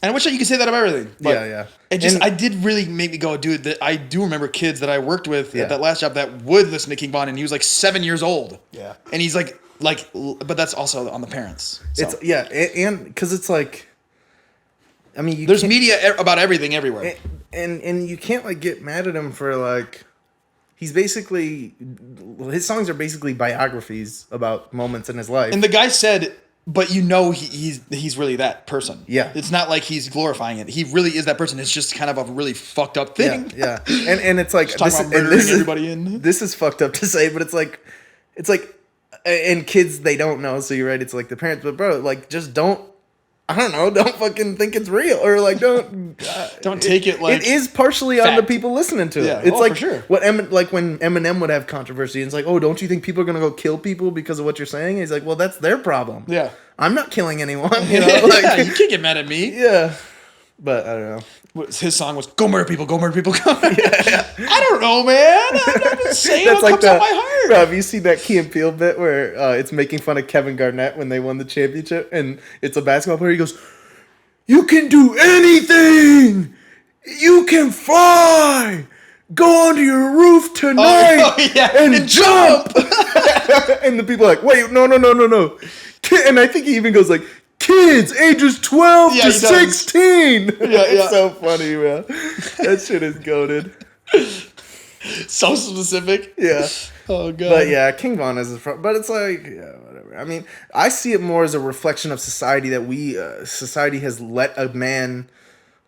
[SPEAKER 1] And I wish you could say that about everything. But
[SPEAKER 2] yeah, yeah.
[SPEAKER 1] It just,
[SPEAKER 2] And-
[SPEAKER 1] I did really make me go, dude, that I do remember kids that I worked with
[SPEAKER 2] Yeah.
[SPEAKER 1] at that last job that would listen to King Von, and he was like 7 years old.
[SPEAKER 2] Yeah.
[SPEAKER 1] And he's like, but that's also on the parents. So.
[SPEAKER 2] it's yeah, and because it's like, I mean, you
[SPEAKER 1] There's
[SPEAKER 2] can't-
[SPEAKER 1] media about everything everywhere.
[SPEAKER 2] and you can't like get mad at him for like. He's basically, his songs are basically biographies about moments in his life.
[SPEAKER 1] And the guy said, but you know he's really that person.
[SPEAKER 2] Yeah.
[SPEAKER 1] It's not like he's glorifying it. He really is that person. It's just kind of a really fucked up thing.
[SPEAKER 2] Yeah, yeah. And it's like
[SPEAKER 1] Talking about murdering everybody in.
[SPEAKER 2] This is fucked up to say, but it's like and kids they don't know, so you're right, it's like the parents, but bro, like just don't I don't know, don't fucking think it's real or like don't
[SPEAKER 1] Don't take it like
[SPEAKER 2] it is partially on the
[SPEAKER 1] fact.
[SPEAKER 2] people listening to it.
[SPEAKER 1] Yeah.
[SPEAKER 2] It's
[SPEAKER 1] Oh,
[SPEAKER 2] like
[SPEAKER 1] for sure.
[SPEAKER 2] like when Eminem would have controversy and it's like, "Oh, don't you think people are going to go kill people because of what you're saying?" And he's like, "Well, that's their problem.
[SPEAKER 1] Yeah.
[SPEAKER 2] I'm not killing anyone." You know, like
[SPEAKER 1] you can't get mad at me.
[SPEAKER 2] yeah. But I don't know.
[SPEAKER 1] His song was "Go murder people, go murder people." Go murder. I don't know, man. I'm just saying
[SPEAKER 2] That's
[SPEAKER 1] what
[SPEAKER 2] like
[SPEAKER 1] comes out my heart.
[SPEAKER 2] Bro, have you seen that Key and Peele bit where it's making fun of Kevin Garnett when they won the championship and it's a basketball player? He goes, "You can do anything. You can fly. Go onto your roof tonight and jump." And the people are like, "Wait, no. And I think he even goes like, "Kids ages 12
[SPEAKER 1] Yeah,
[SPEAKER 2] to
[SPEAKER 1] he does.
[SPEAKER 2] 16.
[SPEAKER 1] Yeah.
[SPEAKER 2] It's so funny, man. That shit is goated.
[SPEAKER 1] So specific.
[SPEAKER 2] Yeah.
[SPEAKER 1] Oh god.
[SPEAKER 2] But yeah, King Von is, but it's like, yeah, whatever. I mean, I see it more as a reflection of society that society has let a man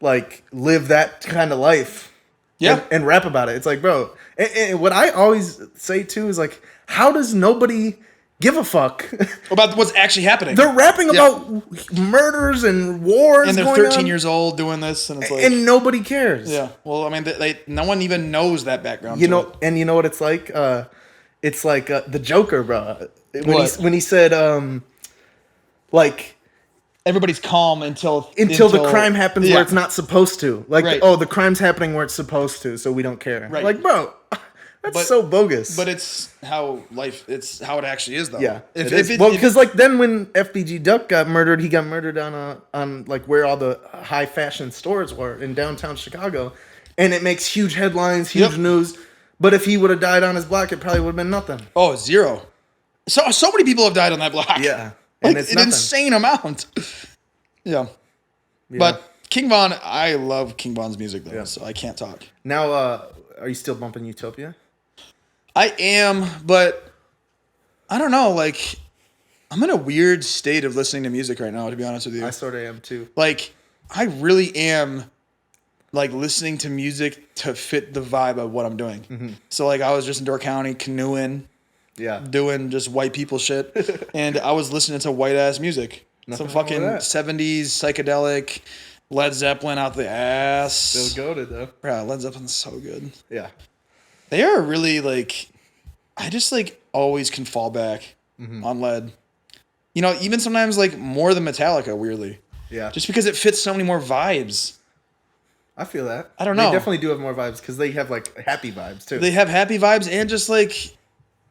[SPEAKER 2] like live that kind of life,
[SPEAKER 1] Yeah.
[SPEAKER 2] and rap about it. It's like, bro, and what I always say too is like, how does nobody give a fuck
[SPEAKER 1] About what's actually happening.
[SPEAKER 2] They're rapping
[SPEAKER 1] Yeah.
[SPEAKER 2] about murders and wars,
[SPEAKER 1] And they're
[SPEAKER 2] going
[SPEAKER 1] 13
[SPEAKER 2] on,
[SPEAKER 1] years old doing this, and it's like,
[SPEAKER 2] and nobody cares.
[SPEAKER 1] yeah. Well, I mean, no one even knows that background.
[SPEAKER 2] You
[SPEAKER 1] to
[SPEAKER 2] know,
[SPEAKER 1] it.
[SPEAKER 2] and you know what it's like? It's like the Joker, bro.
[SPEAKER 1] What?
[SPEAKER 2] When he said, like,
[SPEAKER 1] Everybody's calm until
[SPEAKER 2] the crime happens
[SPEAKER 1] Yeah.
[SPEAKER 2] where it's not supposed to. Like,
[SPEAKER 1] Right.
[SPEAKER 2] oh, the crime's happening where it's supposed to, so we don't care.
[SPEAKER 1] Right.
[SPEAKER 2] Like, bro, that's
[SPEAKER 1] But-
[SPEAKER 2] so bogus.
[SPEAKER 1] But it's how it actually is, though.
[SPEAKER 2] yeah,
[SPEAKER 1] If,
[SPEAKER 2] it
[SPEAKER 1] if
[SPEAKER 2] is.
[SPEAKER 1] it,
[SPEAKER 2] Well,
[SPEAKER 1] if-
[SPEAKER 2] because like then when FBG Duck got murdered, he got murdered on like where all the high fashion stores were in downtown Chicago, and it makes huge headlines, huge
[SPEAKER 1] Yep.
[SPEAKER 2] news. But if he would have died on his block, it probably would have been nothing.
[SPEAKER 1] oh, zero. So many people have died on that block.
[SPEAKER 2] Yeah,
[SPEAKER 1] Like
[SPEAKER 2] and it's
[SPEAKER 1] an
[SPEAKER 2] nothing.
[SPEAKER 1] insane amount. Yeah.
[SPEAKER 2] Yeah.
[SPEAKER 1] But King Von, I love King Von's music though,
[SPEAKER 2] Yeah.
[SPEAKER 1] so I can't talk.
[SPEAKER 2] Now, are you still bumping Utopia?
[SPEAKER 1] I am, but I don't know. Like, I'm in a weird state of listening to music right now, to be honest with you.
[SPEAKER 2] I sort of am too.
[SPEAKER 1] Like, I really am like listening to music to fit the vibe of what I'm doing.
[SPEAKER 2] Mm-hmm.
[SPEAKER 1] So like I was just in Door County canoeing,
[SPEAKER 2] Yeah.
[SPEAKER 1] doing just white people shit, and I was listening to white ass music.
[SPEAKER 2] Nothing
[SPEAKER 1] Some
[SPEAKER 2] wrong with
[SPEAKER 1] fucking
[SPEAKER 2] that.
[SPEAKER 1] 70s psychedelic Led Zeppelin out the ass.
[SPEAKER 2] Still goated though.
[SPEAKER 1] Bro, Led Zeppelin's so good.
[SPEAKER 2] Yeah.
[SPEAKER 1] They are really like, I just like always can fall back
[SPEAKER 2] Mm-hmm.
[SPEAKER 1] on Led. You know, even sometimes like more than Metallica, weirdly.
[SPEAKER 2] Yeah.
[SPEAKER 1] Just because it fits so many more vibes.
[SPEAKER 2] I feel that.
[SPEAKER 1] I don't know.
[SPEAKER 2] They definitely do have more vibes because they have like happy vibes too.
[SPEAKER 1] They have happy vibes and just like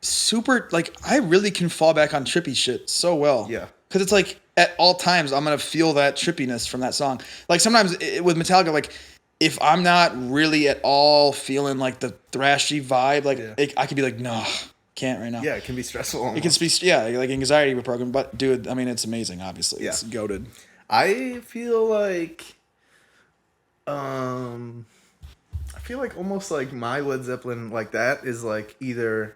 [SPEAKER 1] super, like I really can fall back on trippy shit so well.
[SPEAKER 2] Yeah.
[SPEAKER 1] Because it's like at all times I'm going to feel that trippiness from that song. Like sometimes with Metallica, like if I'm not really at all feeling like the thrashy vibe, like I could be like, no, can't right now.
[SPEAKER 2] Yeah, it can be stressful. Almost.
[SPEAKER 1] It can speak, yeah, like anxiety program, but dude, I mean, it's amazing. Obviously,
[SPEAKER 2] Yeah.
[SPEAKER 1] it's goated.
[SPEAKER 2] I feel like, almost like my Led Zeppelin like that is like either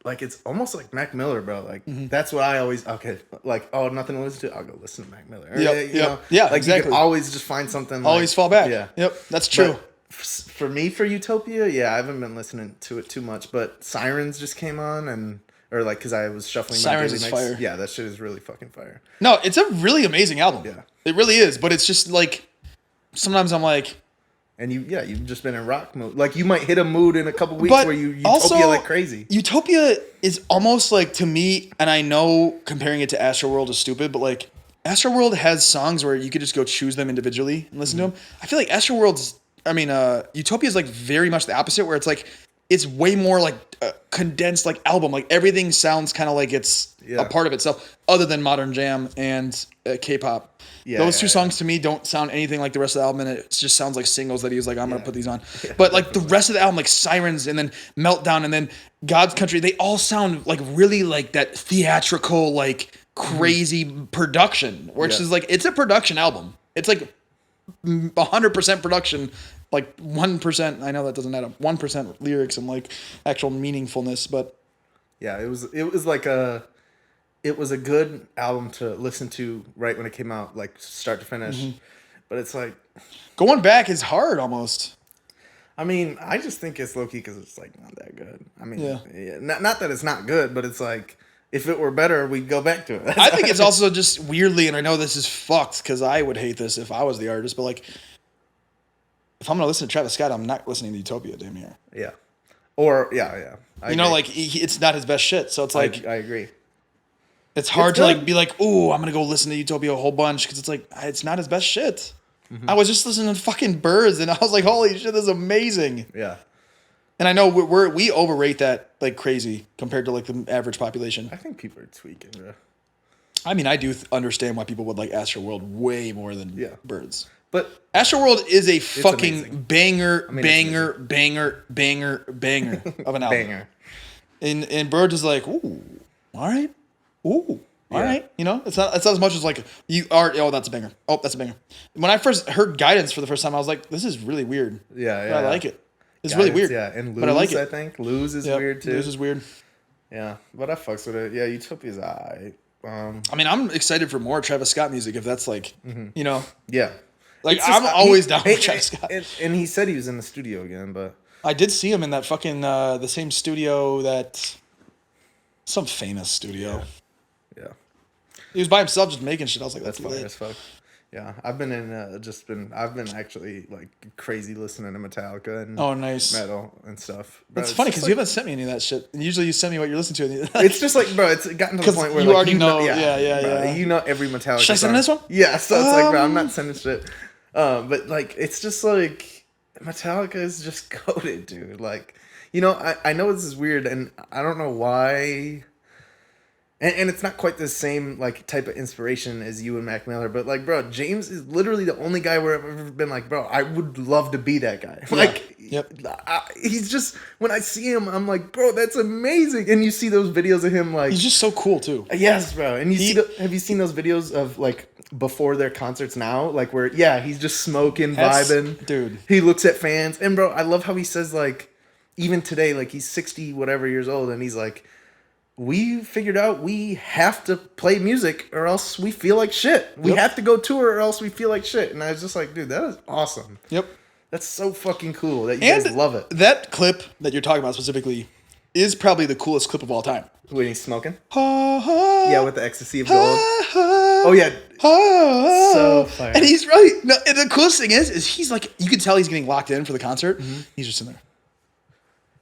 [SPEAKER 2] like it's almost like Mac Miller, bro. Like that's what I always like. Oh, nothing to listen to. I'll go listen to Mac Miller. Or,
[SPEAKER 1] Yep,
[SPEAKER 2] you
[SPEAKER 1] yep.
[SPEAKER 2] know,
[SPEAKER 1] Yeah,
[SPEAKER 2] like
[SPEAKER 1] exactly.
[SPEAKER 2] you can always just find something.
[SPEAKER 1] Always fall back.
[SPEAKER 2] Yeah.
[SPEAKER 1] Yep, that's true.
[SPEAKER 2] But for me, for Utopia, yeah, I haven't been listening to it too much. But Sirens just came on because I was shuffling.
[SPEAKER 1] Sirens
[SPEAKER 2] my
[SPEAKER 1] is
[SPEAKER 2] daily
[SPEAKER 1] fire.
[SPEAKER 2] mix. Yeah, that shit is really fucking fire.
[SPEAKER 1] No, it's a really amazing album.
[SPEAKER 2] Yeah.
[SPEAKER 1] It really is. But it's just like sometimes I'm like.
[SPEAKER 2] And you've just been in rock mode. Like you might hit a mood in a couple weeks
[SPEAKER 1] But
[SPEAKER 2] where you
[SPEAKER 1] also,
[SPEAKER 2] Utopia like crazy.
[SPEAKER 1] Utopia is almost like, to me, and I know comparing it to Astroworld is stupid, but like Astroworld has songs where you could just go choose them individually and listen to them. I feel like Utopia is like very much the opposite, where it's like it's way more like a condensed like album. Like everything sounds kind of like it's a part of itself, other than Modern Jam and K-pop. Yeah, those two songs to me don't sound anything like the rest of the album, and it just sounds like singles that he was like, I'm gonna put these on. But like the rest of the album, like Sirens and then Meltdown and then God's Country, they all sound like really like that theatrical, like crazy production, which is like, it's a production album. It's like 100% production, like 1%. I know that doesn't add up. 1% lyrics and like actual meaningfulness, but
[SPEAKER 2] yeah, it was a good album to listen to right when it came out, like start to finish. But it's like
[SPEAKER 1] going back is hard almost.
[SPEAKER 2] I mean, I just think it's low key because it's like not that good. I mean, not that it's not good, but it's like if it were better, we'd go back to it.
[SPEAKER 1] I think it's also just weirdly, and I know this is fucked because I would hate this if I was the artist, but like if I'm gonna listen to Travis Scott, I'm not listening to Utopia, damn near.
[SPEAKER 2] Yeah. Or yeah. I
[SPEAKER 1] agree. Like it's not his best shit, so it's like
[SPEAKER 2] I agree.
[SPEAKER 1] It's hard to like be like, ooh, I'm gonna go listen to Utopia a whole bunch because it's like it's not his best shit. I was just listening to fucking Birds and I was like, holy shit, this is amazing. Yeah. And I know we overrate that like crazy compared to like the average population.
[SPEAKER 2] I think people are tweaking, bro.
[SPEAKER 1] I mean, I do understand why people would like Astroworld way more than Birds.
[SPEAKER 2] But
[SPEAKER 1] Astroworld is a fucking
[SPEAKER 2] amazing.
[SPEAKER 1] banger of an album.
[SPEAKER 2] Banger.
[SPEAKER 1] And Birds is like, ooh, all right. Ooh, all right. You know, it's not as much as like you are. Oh, that's a banger. Oh, that's a banger. When I first heard Guidance for the first time, I was like, this is really weird.
[SPEAKER 2] Yeah.
[SPEAKER 1] But I like it. It's Guidance, really weird.
[SPEAKER 2] Yeah, and Lose,
[SPEAKER 1] but I like it.
[SPEAKER 2] I think Lose is weird too.
[SPEAKER 1] Lose is weird.
[SPEAKER 2] Yeah, but I fucks with it. Yeah, Utopia's alright.
[SPEAKER 1] I mean, I'm excited for more Travis Scott music if that's like, you know.
[SPEAKER 2] Yeah.
[SPEAKER 1] Like I'm always down with Travis Scott.
[SPEAKER 2] And he said he was in the studio again, but
[SPEAKER 1] I did see him in that fucking the same studio that some famous studio.
[SPEAKER 2] Yeah.
[SPEAKER 1] He was by himself just making shit. I was like, that's
[SPEAKER 2] fire as fuck. Yeah, I've been actually like crazy listening to Metallica and
[SPEAKER 1] nice
[SPEAKER 2] metal and stuff.
[SPEAKER 1] That's funny because you haven't sent me any of that shit. And usually you send me what you're listening to.
[SPEAKER 2] It's just like, bro, it's gotten to the point where
[SPEAKER 1] you
[SPEAKER 2] like,
[SPEAKER 1] already know.
[SPEAKER 2] Yeah.
[SPEAKER 1] Yeah.
[SPEAKER 2] You know every Metallica.
[SPEAKER 1] Should I send this one?
[SPEAKER 2] Yeah, so it's like, bro, I'm not sending shit. But like, it's just like Metallica is just goated, dude. Like, you know, I know this is weird, and I don't know why. And it's not quite the same like type of inspiration as you and Mac Miller, but like, bro, James is literally the only guy where I've ever been like, bro, I would love to be that guy. Yeah. Like, he's just, when I see him, I'm like, bro, that's amazing. And you see those videos of him, like,
[SPEAKER 1] he's just so cool too.
[SPEAKER 2] Yes, bro. And have you seen those videos of like before their concerts now, like where he's just smoking, vibing,
[SPEAKER 1] dude.
[SPEAKER 2] He looks at fans, and bro, I love how he says like, even today, like he's 60 whatever years old, and he's like, we figured out we have to play music or else we feel like shit. We have to go tour or else we feel like shit. And I was just like, dude, that is awesome. Yep. That's so fucking cool that you guys love it.
[SPEAKER 1] That clip that you're talking about specifically is probably the coolest clip of all time.
[SPEAKER 2] When he's smoking? Yeah, with the ecstasy of gold. Oh, yeah. So fire.
[SPEAKER 1] And he's really... No, and the coolest thing is he's like... You can tell he's getting locked in for the concert. Mm-hmm. He's just in there.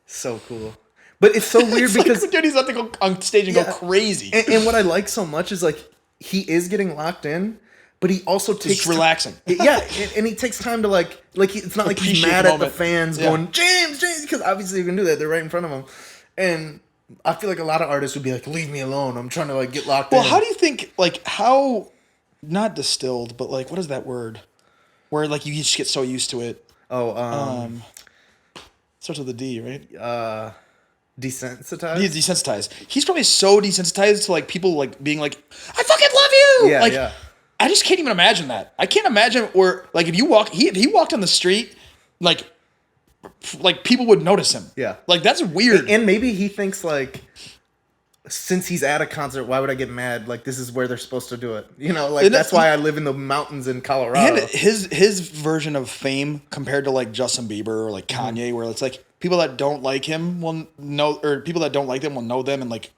[SPEAKER 2] So cool. But it's so weird because...
[SPEAKER 1] Like, dude, he's about to go on stage and go crazy.
[SPEAKER 2] And what I like so much is, like, he is getting locked in, but he also takes...
[SPEAKER 1] It's relaxing.
[SPEAKER 2] And he takes time to, like it's not like he's mad at the fans going, James, because obviously you can do that. They're right in front of him. And I feel like a lot of artists would be like, leave me alone. I'm trying to, like, get locked in.
[SPEAKER 1] Well, how do you think, like, how... Not distilled, but, like, what is that word? Where, like, you just get so used to it. Starts with a D, right?
[SPEAKER 2] Desensitized?
[SPEAKER 1] He's desensitized. He's probably so desensitized to like people like being like, I fucking love you.
[SPEAKER 2] Yeah,
[SPEAKER 1] like, I just can't even imagine that. I can't imagine or like if he walked on the street, like people would notice him.
[SPEAKER 2] Yeah.
[SPEAKER 1] Like that's weird.
[SPEAKER 2] And maybe he thinks like since he's at a concert, why would I get mad? Like, this is where they're supposed to do it. You know, like, that's why I live in the mountains in Colorado.
[SPEAKER 1] And his version of fame compared to, like, Justin Bieber or, like, Kanye, where it's, like, people that don't like him will know, or people that don't like them will know them, and, like,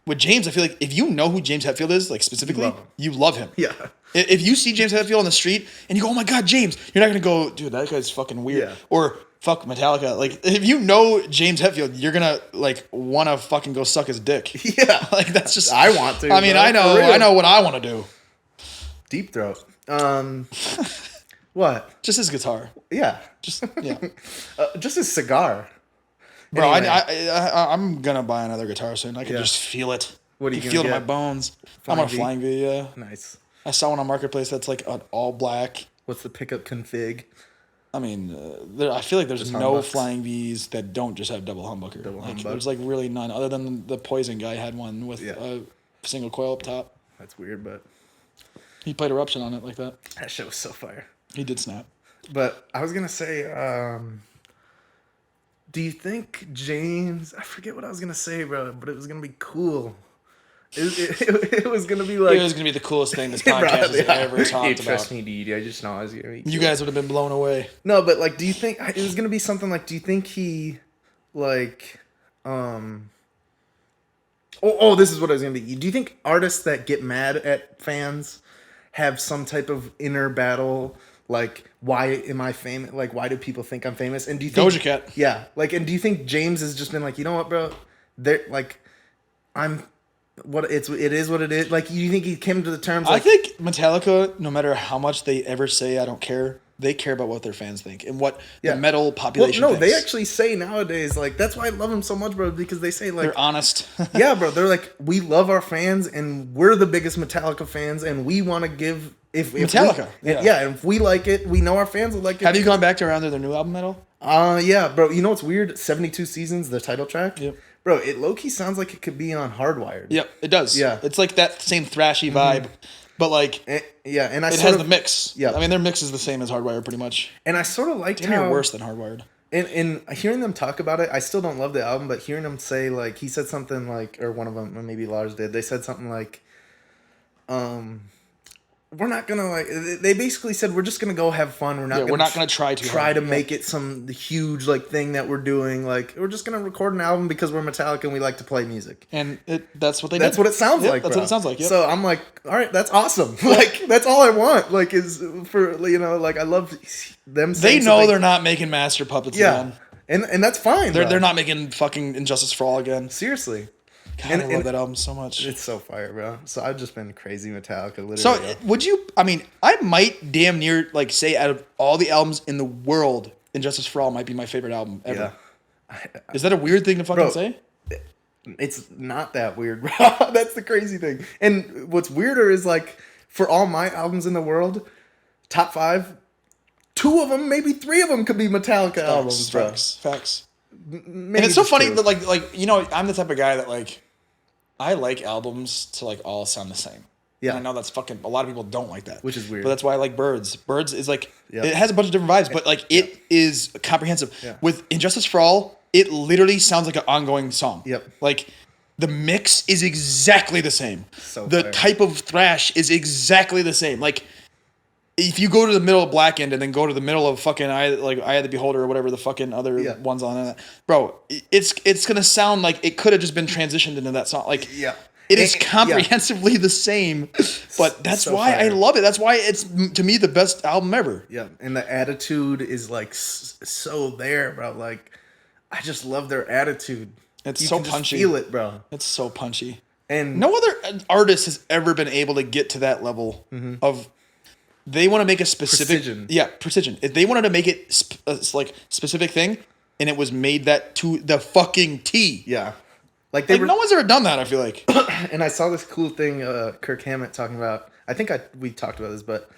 [SPEAKER 1] with James, I feel like if you know who James Hetfield is, like, specifically, you love him.
[SPEAKER 2] Yeah.
[SPEAKER 1] If you see James Hetfield on the street, and you go, oh, my God, James, you're not going to go, dude, that guy's fucking weird.
[SPEAKER 2] Yeah.
[SPEAKER 1] Or... fuck Metallica. Like, if you know James Hetfield, you're gonna, like, want to fucking go suck his dick.
[SPEAKER 2] Yeah.
[SPEAKER 1] Like, that's just...
[SPEAKER 2] I want to.
[SPEAKER 1] I mean, I know what I want to do.
[SPEAKER 2] Deep Throat. What?
[SPEAKER 1] Just his guitar.
[SPEAKER 2] Yeah.
[SPEAKER 1] Just
[SPEAKER 2] his cigar.
[SPEAKER 1] Bro,
[SPEAKER 2] Anyway.
[SPEAKER 1] I'm gonna buy another guitar soon. I can just feel it.
[SPEAKER 2] What are you
[SPEAKER 1] I can
[SPEAKER 2] gonna
[SPEAKER 1] feel it in
[SPEAKER 2] get?
[SPEAKER 1] my bones.
[SPEAKER 2] Flying
[SPEAKER 1] I'm a
[SPEAKER 2] V?
[SPEAKER 1] Flying V, yeah.
[SPEAKER 2] Nice.
[SPEAKER 1] I saw one on Marketplace that's, like, an all black.
[SPEAKER 2] What's the pickup config?
[SPEAKER 1] I mean, I feel like there's
[SPEAKER 2] Just
[SPEAKER 1] no
[SPEAKER 2] humbucks.
[SPEAKER 1] Flying Vs that don't just have double humbucker.
[SPEAKER 2] Humbuck.
[SPEAKER 1] There's, like, really none, other than the Poison guy had one with a single coil up top.
[SPEAKER 2] That's weird, but
[SPEAKER 1] He played Eruption on it like that.
[SPEAKER 2] that shit was so fire.
[SPEAKER 1] He did snap.
[SPEAKER 2] But I was gonna say, do you think James? I forget what I was gonna say, bro, but it was gonna be cool. It was gonna be like
[SPEAKER 1] It was gonna be the coolest thing this
[SPEAKER 2] Bro,
[SPEAKER 1] podcast has
[SPEAKER 2] yeah.
[SPEAKER 1] ever talked
[SPEAKER 2] Trust
[SPEAKER 1] about.
[SPEAKER 2] me, dude. I just know I was gonna be
[SPEAKER 1] You guys would have been blown away.
[SPEAKER 2] No, but like, do you think it was gonna be something like? Do you think he, like, this is what I was gonna be. Do you think artists that get mad at fans have some type of inner battle? Like, why am I famous? Like, why do people think I'm famous? And do you think
[SPEAKER 1] Doja Cat.
[SPEAKER 2] Yeah, like, and do you think James has just been like, you know what, bro? They're like, it is what it is. Like, you think he came to the terms? Like,
[SPEAKER 1] I think Metallica, no matter how much they ever say I don't care, they care about what their fans think and what the metal population thinks.
[SPEAKER 2] they actually say nowadays, like, that's why I love them so much, bro, because they say, like...
[SPEAKER 1] They're honest.
[SPEAKER 2] Yeah, bro, they're like, we love our fans, and we're the biggest Metallica fans, and we want to give... If
[SPEAKER 1] Metallica,
[SPEAKER 2] and if we like it, we know our fans will like it.
[SPEAKER 1] Have you gone back to around their new album, Metal?
[SPEAKER 2] Yeah, bro, you know what's weird? 72 Seasons, the title track?
[SPEAKER 1] Yep.
[SPEAKER 2] Bro, it low-key sounds like it could be on Hardwired.
[SPEAKER 1] Yep, it does.
[SPEAKER 2] Yeah.
[SPEAKER 1] It's like that same thrashy vibe, but, like...
[SPEAKER 2] And I
[SPEAKER 1] it
[SPEAKER 2] sort
[SPEAKER 1] has
[SPEAKER 2] of,
[SPEAKER 1] the mix.
[SPEAKER 2] Yeah.
[SPEAKER 1] I mean, their mix is the same as Hardwired, pretty much.
[SPEAKER 2] And I sort of liked
[SPEAKER 1] Maybe
[SPEAKER 2] how...
[SPEAKER 1] worse than Hardwired.
[SPEAKER 2] And hearing them talk about it, I still don't love the album, but hearing them say, like, he said something like, or one of them, or maybe Lars did, they said something like, we're not gonna, like, they basically said, we're just gonna go have fun. We're not gonna
[SPEAKER 1] try to
[SPEAKER 2] make it some huge, like, thing that we're doing. Like, we're just gonna record an album because we're Metallica and we like to play music.
[SPEAKER 1] And that's what they
[SPEAKER 2] That's
[SPEAKER 1] did.
[SPEAKER 2] what it sounds like,
[SPEAKER 1] That's
[SPEAKER 2] bro.
[SPEAKER 1] what it sounds like, yep.
[SPEAKER 2] So I'm like, all right, that's awesome. Like, that's all I want. Like, is for, you know, like, I love them saying
[SPEAKER 1] They know they're not making Master Puppets again.
[SPEAKER 2] And that's fine.
[SPEAKER 1] They're not making fucking Injustice for All again.
[SPEAKER 2] Seriously.
[SPEAKER 1] God, I love that album so much.
[SPEAKER 2] It's so fire, bro. So I've just been crazy Metallica, literally.
[SPEAKER 1] So would you? I mean, I might damn near like say out of all the albums in the world, Injustice for All might be my favorite album ever.
[SPEAKER 2] Yeah.
[SPEAKER 1] Is that a weird thing to fucking say?
[SPEAKER 2] It's not that weird, bro. That's the crazy thing. And what's weirder is, like, for all my albums in the world, top 5, 2 of them, maybe 3 of them could be Metallica albums, bro.
[SPEAKER 1] Facts.
[SPEAKER 2] Maybe
[SPEAKER 1] And it's so
[SPEAKER 2] just
[SPEAKER 1] funny
[SPEAKER 2] 2.
[SPEAKER 1] that like you know, I'm the type of guy that like I like albums to like all sound the same.
[SPEAKER 2] Yeah.
[SPEAKER 1] And I know that's fucking a lot of people don't like that.
[SPEAKER 2] Which is weird.
[SPEAKER 1] But that's why I like Birds. Birds is like
[SPEAKER 2] Yeah.
[SPEAKER 1] it has a bunch of different vibes, but like it is comprehensive.
[SPEAKER 2] Yeah.
[SPEAKER 1] With Injustice for All, it literally sounds like an ongoing song.
[SPEAKER 2] Yep.
[SPEAKER 1] Like the mix is exactly the same.
[SPEAKER 2] So
[SPEAKER 1] the
[SPEAKER 2] fair.
[SPEAKER 1] type of thrash is exactly the same. Like if you go to the middle of Black End and then go to the middle of fucking Eye of the Beholder or whatever the fucking other ones on it, bro, it's gonna sound like it could have just been transitioned into that song. Like it is comprehensively the same, but that's
[SPEAKER 2] So
[SPEAKER 1] why
[SPEAKER 2] fire.
[SPEAKER 1] I love it. That's why it's to me the best album ever.
[SPEAKER 2] Yeah, and the attitude is, like, so there, bro. Like, I just love their attitude.
[SPEAKER 1] It's
[SPEAKER 2] You
[SPEAKER 1] so
[SPEAKER 2] can just
[SPEAKER 1] punchy.
[SPEAKER 2] feel it, bro.
[SPEAKER 1] It's so punchy.
[SPEAKER 2] And
[SPEAKER 1] No other artist has ever been able to get to that level of. They want to make a specific precision. If they wanted to make it like specific thing, and it was made that to the fucking T.
[SPEAKER 2] yeah, like they
[SPEAKER 1] Like
[SPEAKER 2] were.
[SPEAKER 1] no one's ever done that. I feel like.
[SPEAKER 2] And I saw this cool thing, Kirk Hammett talking about. I think we talked about this, but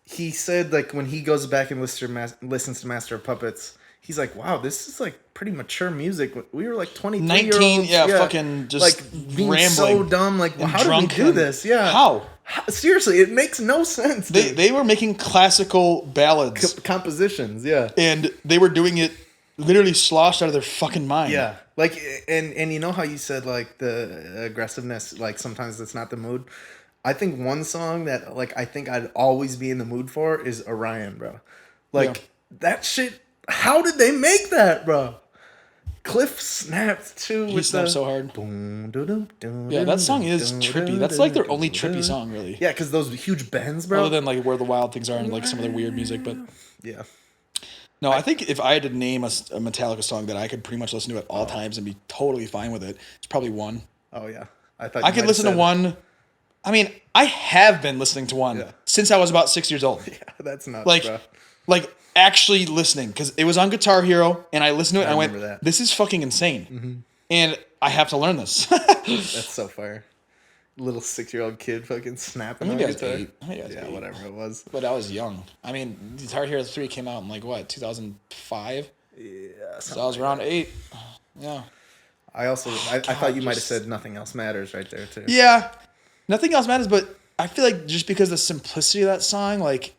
[SPEAKER 2] he said, like, when he goes back and listens to Master of Puppets, he's like, "Wow, this is like pretty mature music. We were like
[SPEAKER 1] 19, fucking just
[SPEAKER 2] like being
[SPEAKER 1] rambling
[SPEAKER 2] so dumb. Like, how did we do this? Yeah,
[SPEAKER 1] How?
[SPEAKER 2] Seriously, it makes no sense.
[SPEAKER 1] They were making classical ballads
[SPEAKER 2] Compositions, yeah,
[SPEAKER 1] and they were doing it literally sloshed out of their fucking mind.
[SPEAKER 2] Yeah, like, and you know how you said like the aggressiveness, like sometimes it's not the mood. I think one song that like I think I'd always be in the mood for is Orion, bro. Like that shit. How did they make that, bro? Cliff snapped too.
[SPEAKER 1] He snapped so hard. Yeah, that song is trippy. That's like their only trippy song, really.
[SPEAKER 2] Yeah, because those huge bends, bro.
[SPEAKER 1] Other than like Where the Wild Things Are and like some of their weird music, but
[SPEAKER 2] yeah.
[SPEAKER 1] No, I think if I had to name a Metallica song that I could pretty much listen to at all times and be totally fine with it, it's probably one.
[SPEAKER 2] Oh yeah, I thought
[SPEAKER 1] I could listen to one. I mean, I have been listening to one since I was about 6 years old.
[SPEAKER 2] Yeah, that's nuts,
[SPEAKER 1] like,
[SPEAKER 2] bro.
[SPEAKER 1] Like actually listening because it was on Guitar Hero and I listened to it and I went,
[SPEAKER 2] that.
[SPEAKER 1] "This is fucking insane," and I have to learn this.
[SPEAKER 2] That's so fire. Little 6-year-old kid fucking snapping on guitar.
[SPEAKER 1] Yeah,
[SPEAKER 2] whatever it was.
[SPEAKER 1] But I was young. I mean, Guitar Hero 3 came out in like what, 2005?
[SPEAKER 2] Yeah.
[SPEAKER 1] So I was around 8. Yeah.
[SPEAKER 2] I thought you might have said Nothing Else Matters right there too.
[SPEAKER 1] Yeah. Nothing Else Matters, but I feel like just because of the simplicity of that song, like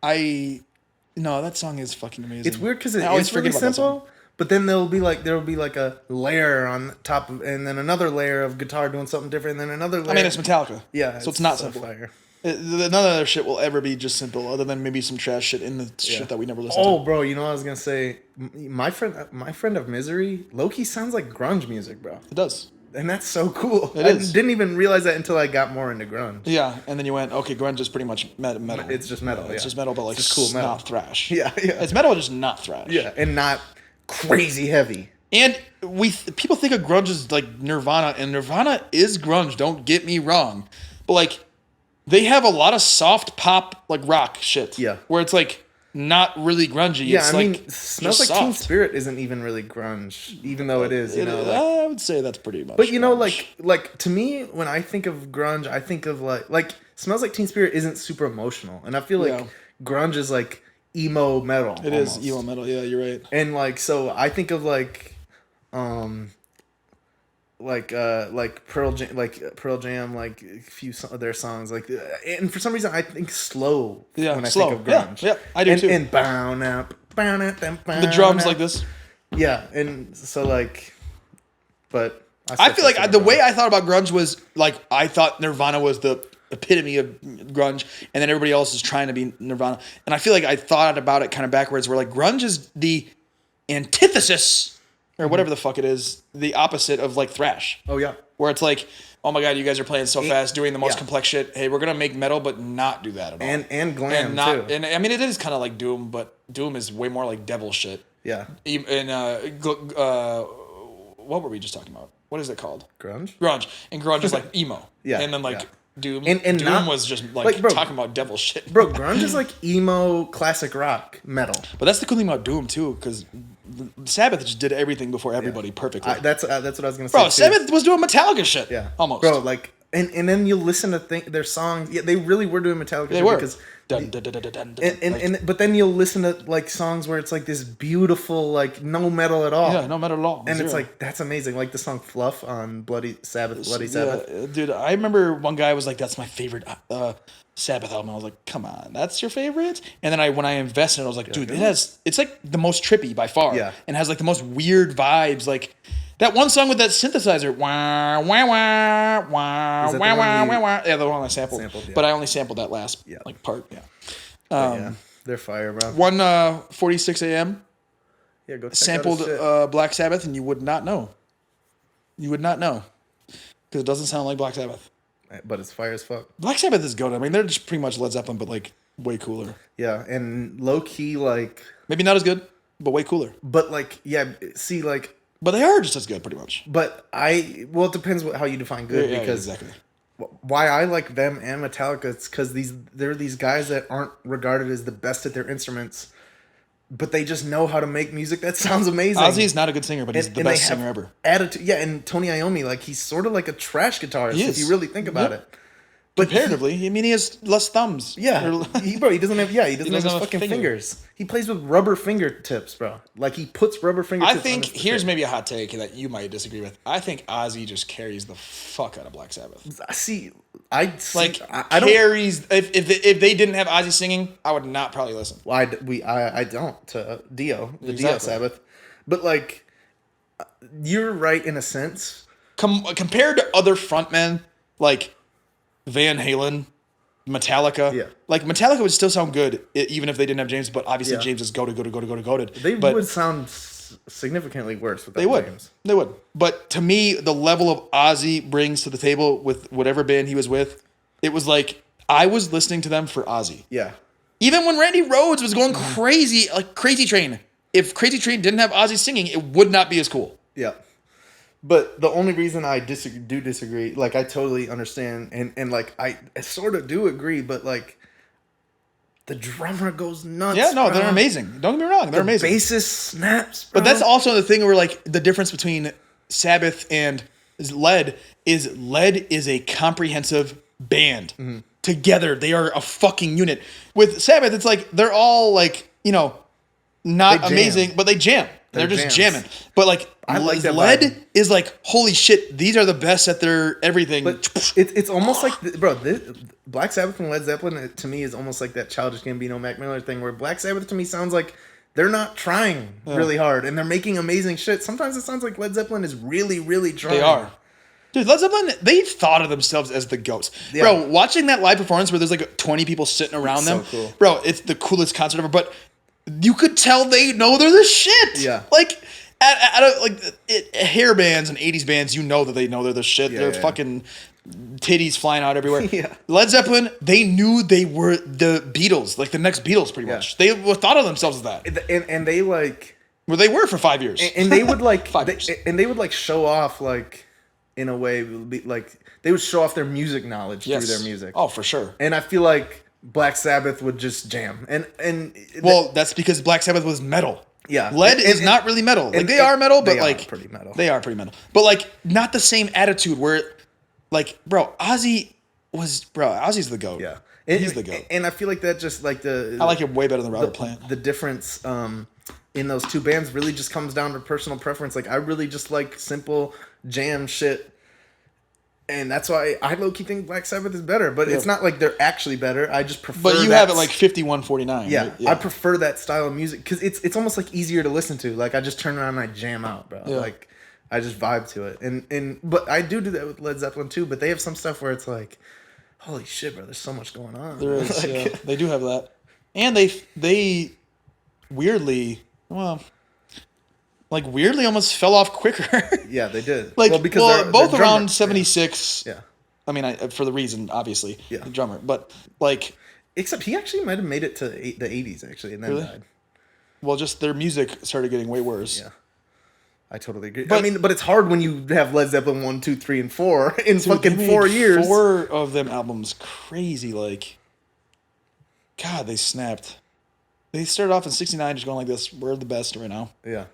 [SPEAKER 1] that song is fucking amazing.
[SPEAKER 2] It's weird because it's really simple, but then there will be like a layer on top of, and then another layer of guitar doing something different, and then another layer.
[SPEAKER 1] I mean, it's Metallica.
[SPEAKER 2] Yeah.
[SPEAKER 1] So it's not simple.
[SPEAKER 2] Fire.
[SPEAKER 1] None of their shit will ever be just simple, other than maybe some trash shit in the shit that we never listened to.
[SPEAKER 2] Oh, bro, you know what I was gonna say? My friend of Misery, low-key sounds like grunge music, bro.
[SPEAKER 1] It does.
[SPEAKER 2] And that's so cool.
[SPEAKER 1] It is.
[SPEAKER 2] I didn't even realize that until I got more into grunge.
[SPEAKER 1] Yeah, and then you went, okay, grunge is pretty much metal.
[SPEAKER 2] It's just metal.
[SPEAKER 1] It's just metal, but like it's cool metal. Not thrash.
[SPEAKER 2] Yeah.
[SPEAKER 1] It's metal, just not thrash.
[SPEAKER 2] Yeah, and not crazy heavy.
[SPEAKER 1] And people think of grunge as like Nirvana, and Nirvana is grunge. Don't get me wrong, but like they have a lot of soft pop like rock shit.
[SPEAKER 2] Yeah,
[SPEAKER 1] where it's like not really grungy.
[SPEAKER 2] Yeah,
[SPEAKER 1] it's
[SPEAKER 2] I mean,
[SPEAKER 1] like
[SPEAKER 2] Smells Like Teen Spirit isn't even really grunge, even though it is. You know,
[SPEAKER 1] I would say that's pretty much.
[SPEAKER 2] But you know,
[SPEAKER 1] grunge.
[SPEAKER 2] like to me, when I think of grunge, I think of like Smells Like Teen Spirit isn't super emotional, and I feel like grunge is like emo metal.
[SPEAKER 1] It almost is emo metal. Yeah, you're right.
[SPEAKER 2] And like, so I think of like Pearl Jam, like a few of their songs, like, and for some reason I think slow when I think of grunge.
[SPEAKER 1] Yeah, I do too.
[SPEAKER 2] And bound up,
[SPEAKER 1] the drums like this.
[SPEAKER 2] Yeah, and so like, but
[SPEAKER 1] I feel like the way I thought about grunge was like I thought Nirvana was the epitome of grunge, and then everybody else is trying to be Nirvana, and I feel like I thought about it kind of backwards, where like grunge is the antithesis. Or whatever the fuck it is, the opposite of like thrash.
[SPEAKER 2] Oh yeah.
[SPEAKER 1] Where it's like, oh my god, you guys are playing so fast, doing the most complex shit. Hey, we're gonna make metal, but not do that at all.
[SPEAKER 2] And glam too.
[SPEAKER 1] And I mean, it is kind of like doom, but doom is way more like devil shit.
[SPEAKER 2] Yeah.
[SPEAKER 1] And what were we just talking about? What is it called?
[SPEAKER 2] Grunge.
[SPEAKER 1] And grunge is like emo.
[SPEAKER 2] Yeah.
[SPEAKER 1] And then like doom.
[SPEAKER 2] And
[SPEAKER 1] doom
[SPEAKER 2] not,
[SPEAKER 1] was just like bro, talking about devil shit.
[SPEAKER 2] Bro, grunge is like emo classic rock metal.
[SPEAKER 1] But that's the cool thing about doom too, because Sabbath just did everything before everybody perfectly.
[SPEAKER 2] That's what I was gonna say.
[SPEAKER 1] Bro, Sabbath was doing Metallica shit.
[SPEAKER 2] Yeah,
[SPEAKER 1] almost.
[SPEAKER 2] Bro, like, and then you'll listen to their songs. Yeah, they really were doing Metallica.
[SPEAKER 1] They were.
[SPEAKER 2] Because
[SPEAKER 1] but
[SPEAKER 2] then you'll listen to like songs where it's like this beautiful, like no metal at all.
[SPEAKER 1] Yeah, no metal at all.
[SPEAKER 2] And it's like that's amazing. Like the song "Fluff" on Bloody Sabbath.
[SPEAKER 1] Dude, I remember one guy was like, "That's my favorite Sabbath album." I was like, "Come on, that's your favorite?" And then when I invested in it, I was like, "Dude, it's like the most trippy by far, and has like the most weird vibes, like." That one song with that synthesizer, wah, wah, wah, wah, wah, wah, wah, wah. Yeah, the one I sampled. But I only sampled that last part. Yeah.
[SPEAKER 2] They're fire, bro.
[SPEAKER 1] 1:46 a.m.
[SPEAKER 2] Yeah, go check
[SPEAKER 1] sampled
[SPEAKER 2] out
[SPEAKER 1] Black Sabbath, and you would not know. You would not know because it doesn't sound like Black Sabbath.
[SPEAKER 2] But it's fire as fuck.
[SPEAKER 1] Black Sabbath is good. I mean, they're just pretty much Led Zeppelin, but like way cooler.
[SPEAKER 2] Yeah, and low key like
[SPEAKER 1] maybe not as good, but way cooler.
[SPEAKER 2] But like, see, like.
[SPEAKER 1] But they are just as good, pretty much.
[SPEAKER 2] But it depends how you define good.
[SPEAKER 1] Yeah,
[SPEAKER 2] because
[SPEAKER 1] exactly.
[SPEAKER 2] Why I like them and Metallica, it's because they're these guys that aren't regarded as the best at their instruments, but they just know how to make music that sounds amazing.
[SPEAKER 1] Ozzy's not a good singer, but he's the best singer ever.
[SPEAKER 2] Attitude, yeah, and Tony Iommi, like he's sort of like a trash guitarist if you really think about it.
[SPEAKER 1] But comparatively, I mean, he has less thumbs.
[SPEAKER 2] Yeah, he doesn't have his fucking fingers. He plays with rubber fingertips, bro. Like he puts rubber fingertips.
[SPEAKER 1] I think here's maybe a hot take that you might disagree with. I think Ozzy just carries the fuck out of Black Sabbath.
[SPEAKER 2] I don't,
[SPEAKER 1] carries. If they didn't have Ozzy singing, I would not probably listen.
[SPEAKER 2] Well, I don't to Dio, the Dio Sabbath. But like, you're right in a sense.
[SPEAKER 1] Compared to other frontmen like Van Halen, Metallica.
[SPEAKER 2] Yeah.
[SPEAKER 1] Like Metallica would still sound good even if they didn't have James, but obviously
[SPEAKER 2] Yeah.
[SPEAKER 1] James is goated.
[SPEAKER 2] They
[SPEAKER 1] but
[SPEAKER 2] would sound significantly worse without
[SPEAKER 1] They would.
[SPEAKER 2] James.
[SPEAKER 1] They would. But to me, the level of Ozzy brings to the table with whatever band he was with, it was like I was listening to them for Ozzy.
[SPEAKER 2] Yeah.
[SPEAKER 1] Even when Randy Rhoads was going crazy, like Crazy Train. If Crazy Train didn't have Ozzy singing, it would not be as cool.
[SPEAKER 2] Yeah. But the only reason I disagree, like I totally understand, and like I sort of do agree, but like the drummer goes nuts.
[SPEAKER 1] Yeah, no,
[SPEAKER 2] bro.
[SPEAKER 1] they're amazing. Don't get me wrong, they're amazing.
[SPEAKER 2] The bassist snaps, bro.
[SPEAKER 1] But that's also the thing where like the difference between Sabbath and Led is a comprehensive band.
[SPEAKER 2] Mm-hmm.
[SPEAKER 1] Together, they are a fucking unit. With Sabbath, it's like they're all like, not
[SPEAKER 2] They jam.
[SPEAKER 1] amazing, but they jam. They're just
[SPEAKER 2] jams.
[SPEAKER 1] jamming. But like
[SPEAKER 2] I like that
[SPEAKER 1] Led
[SPEAKER 2] vibe.
[SPEAKER 1] is like, holy shit, these are the best at their everything.
[SPEAKER 2] But it's almost like, Black Sabbath and Led Zeppelin to me is almost like that Childish Gambino, Mac Miller thing, where Black Sabbath to me sounds like they're not trying really hard and they're making amazing shit. Sometimes it sounds like Led Zeppelin is really, really trying.
[SPEAKER 1] They are. Dude, Led Zeppelin, they've thought of themselves as the goats.
[SPEAKER 2] Yeah.
[SPEAKER 1] Bro, watching that live performance where there's like 20 people sitting around them.
[SPEAKER 2] So cool.
[SPEAKER 1] Bro, it's the coolest concert ever. But you could tell they know they're the shit.
[SPEAKER 2] Yeah.
[SPEAKER 1] Like, hair bands and 80s bands, you know that they know they're the shit.
[SPEAKER 2] Yeah,
[SPEAKER 1] they're
[SPEAKER 2] yeah.
[SPEAKER 1] fucking titties flying out everywhere.
[SPEAKER 2] Yeah.
[SPEAKER 1] Led Zeppelin, they knew they were the Beatles, like the next Beatles pretty much. They thought of themselves as that.
[SPEAKER 2] And they like...
[SPEAKER 1] Well, they were for 5 years.
[SPEAKER 2] And they would like...
[SPEAKER 1] 5 years.
[SPEAKER 2] they would like show off like... In a way, like they would show off their music knowledge through their music.
[SPEAKER 1] Oh, for sure.
[SPEAKER 2] And I feel like Black Sabbath would just jam.
[SPEAKER 1] Well, that's because Black Sabbath was metal.
[SPEAKER 2] Yeah.
[SPEAKER 1] Led is not really metal. Like they are metal, but like
[SPEAKER 2] pretty metal.
[SPEAKER 1] They are pretty metal. But like not the same attitude where like, Ozzy's the GOAT.
[SPEAKER 2] Yeah.
[SPEAKER 1] He's the GOAT.
[SPEAKER 2] And I feel like that just like
[SPEAKER 1] I like him way better than Robert Plant.
[SPEAKER 2] The difference in those two bands really just comes down to personal preference. Like I really just like simple jam shit. And that's why I low-key think Black Sabbath is better. But it's not like they're actually better. I just prefer
[SPEAKER 1] But you have it like 51-49.
[SPEAKER 2] Yeah,
[SPEAKER 1] right?
[SPEAKER 2] I prefer that style of music because it's almost like easier to listen to. Like I just turn around and I jam out, bro.
[SPEAKER 1] Yeah.
[SPEAKER 2] Like I just vibe to it. But I do that with Led Zeppelin too. But they have some stuff where it's like, holy shit, bro. There's so much going on.
[SPEAKER 1] There is,
[SPEAKER 2] Like,
[SPEAKER 1] yeah. They do have that. And they weirdly, weirdly almost fell off quicker.
[SPEAKER 2] Yeah, they did.
[SPEAKER 1] Like,
[SPEAKER 2] because
[SPEAKER 1] both
[SPEAKER 2] they're
[SPEAKER 1] around
[SPEAKER 2] drummer.
[SPEAKER 1] 76.
[SPEAKER 2] Yeah.
[SPEAKER 1] I mean, for the reason, obviously,
[SPEAKER 2] Yeah.
[SPEAKER 1] the drummer. But like,
[SPEAKER 2] Except he actually might have made it to the 80s actually, and then
[SPEAKER 1] Really?
[SPEAKER 2] died.
[SPEAKER 1] well, just their music started getting way worse.
[SPEAKER 2] Yeah. I totally agree.
[SPEAKER 1] But-
[SPEAKER 2] but it's hard when you have Led Zeppelin 1, 2, 3, and 4 in
[SPEAKER 1] Dude,
[SPEAKER 2] fucking
[SPEAKER 1] they
[SPEAKER 2] 4
[SPEAKER 1] made
[SPEAKER 2] years.
[SPEAKER 1] 4 of them albums crazy. Like, God, they snapped. They started off in '69, just going like this. We're the best right now.
[SPEAKER 2] Yeah.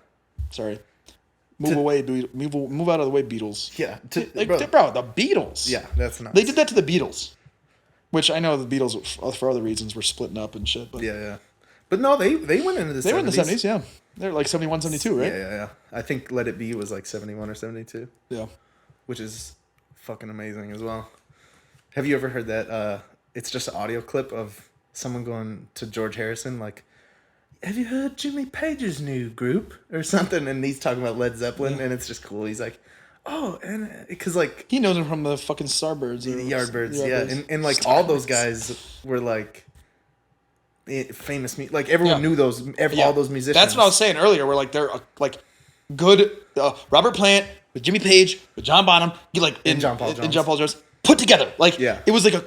[SPEAKER 1] Sorry. Move out of the way, Beatles.
[SPEAKER 2] Yeah.
[SPEAKER 1] Bro, the Beatles.
[SPEAKER 2] Yeah, that's nuts.
[SPEAKER 1] They did that to the Beatles, which I know the Beatles, for other reasons, were splitting up and shit. But
[SPEAKER 2] Yeah. But no, they went into the 70s.
[SPEAKER 1] they were in the '70s, yeah. They're like 71, 72, right?
[SPEAKER 2] Yeah. I think Let It Be was like 71 or 72,
[SPEAKER 1] Yeah.
[SPEAKER 2] which is fucking amazing as well. Have you ever heard that? It's just an audio clip of someone going to George Harrison like, have you heard Jimmy Page's new group or something? And he's talking about Led Zeppelin, and it's just cool. He's like, oh, and because like
[SPEAKER 1] He knows him from the fucking Starbirds.
[SPEAKER 2] the Yardbirds, yeah, and like all those guys were like famous, like everyone knew those, all those musicians.
[SPEAKER 1] That's what I was saying earlier. Where like they're like good Robert Plant with Jimmy Page with John Bonham,
[SPEAKER 2] And John Paul Jones.
[SPEAKER 1] put together. Like it was like a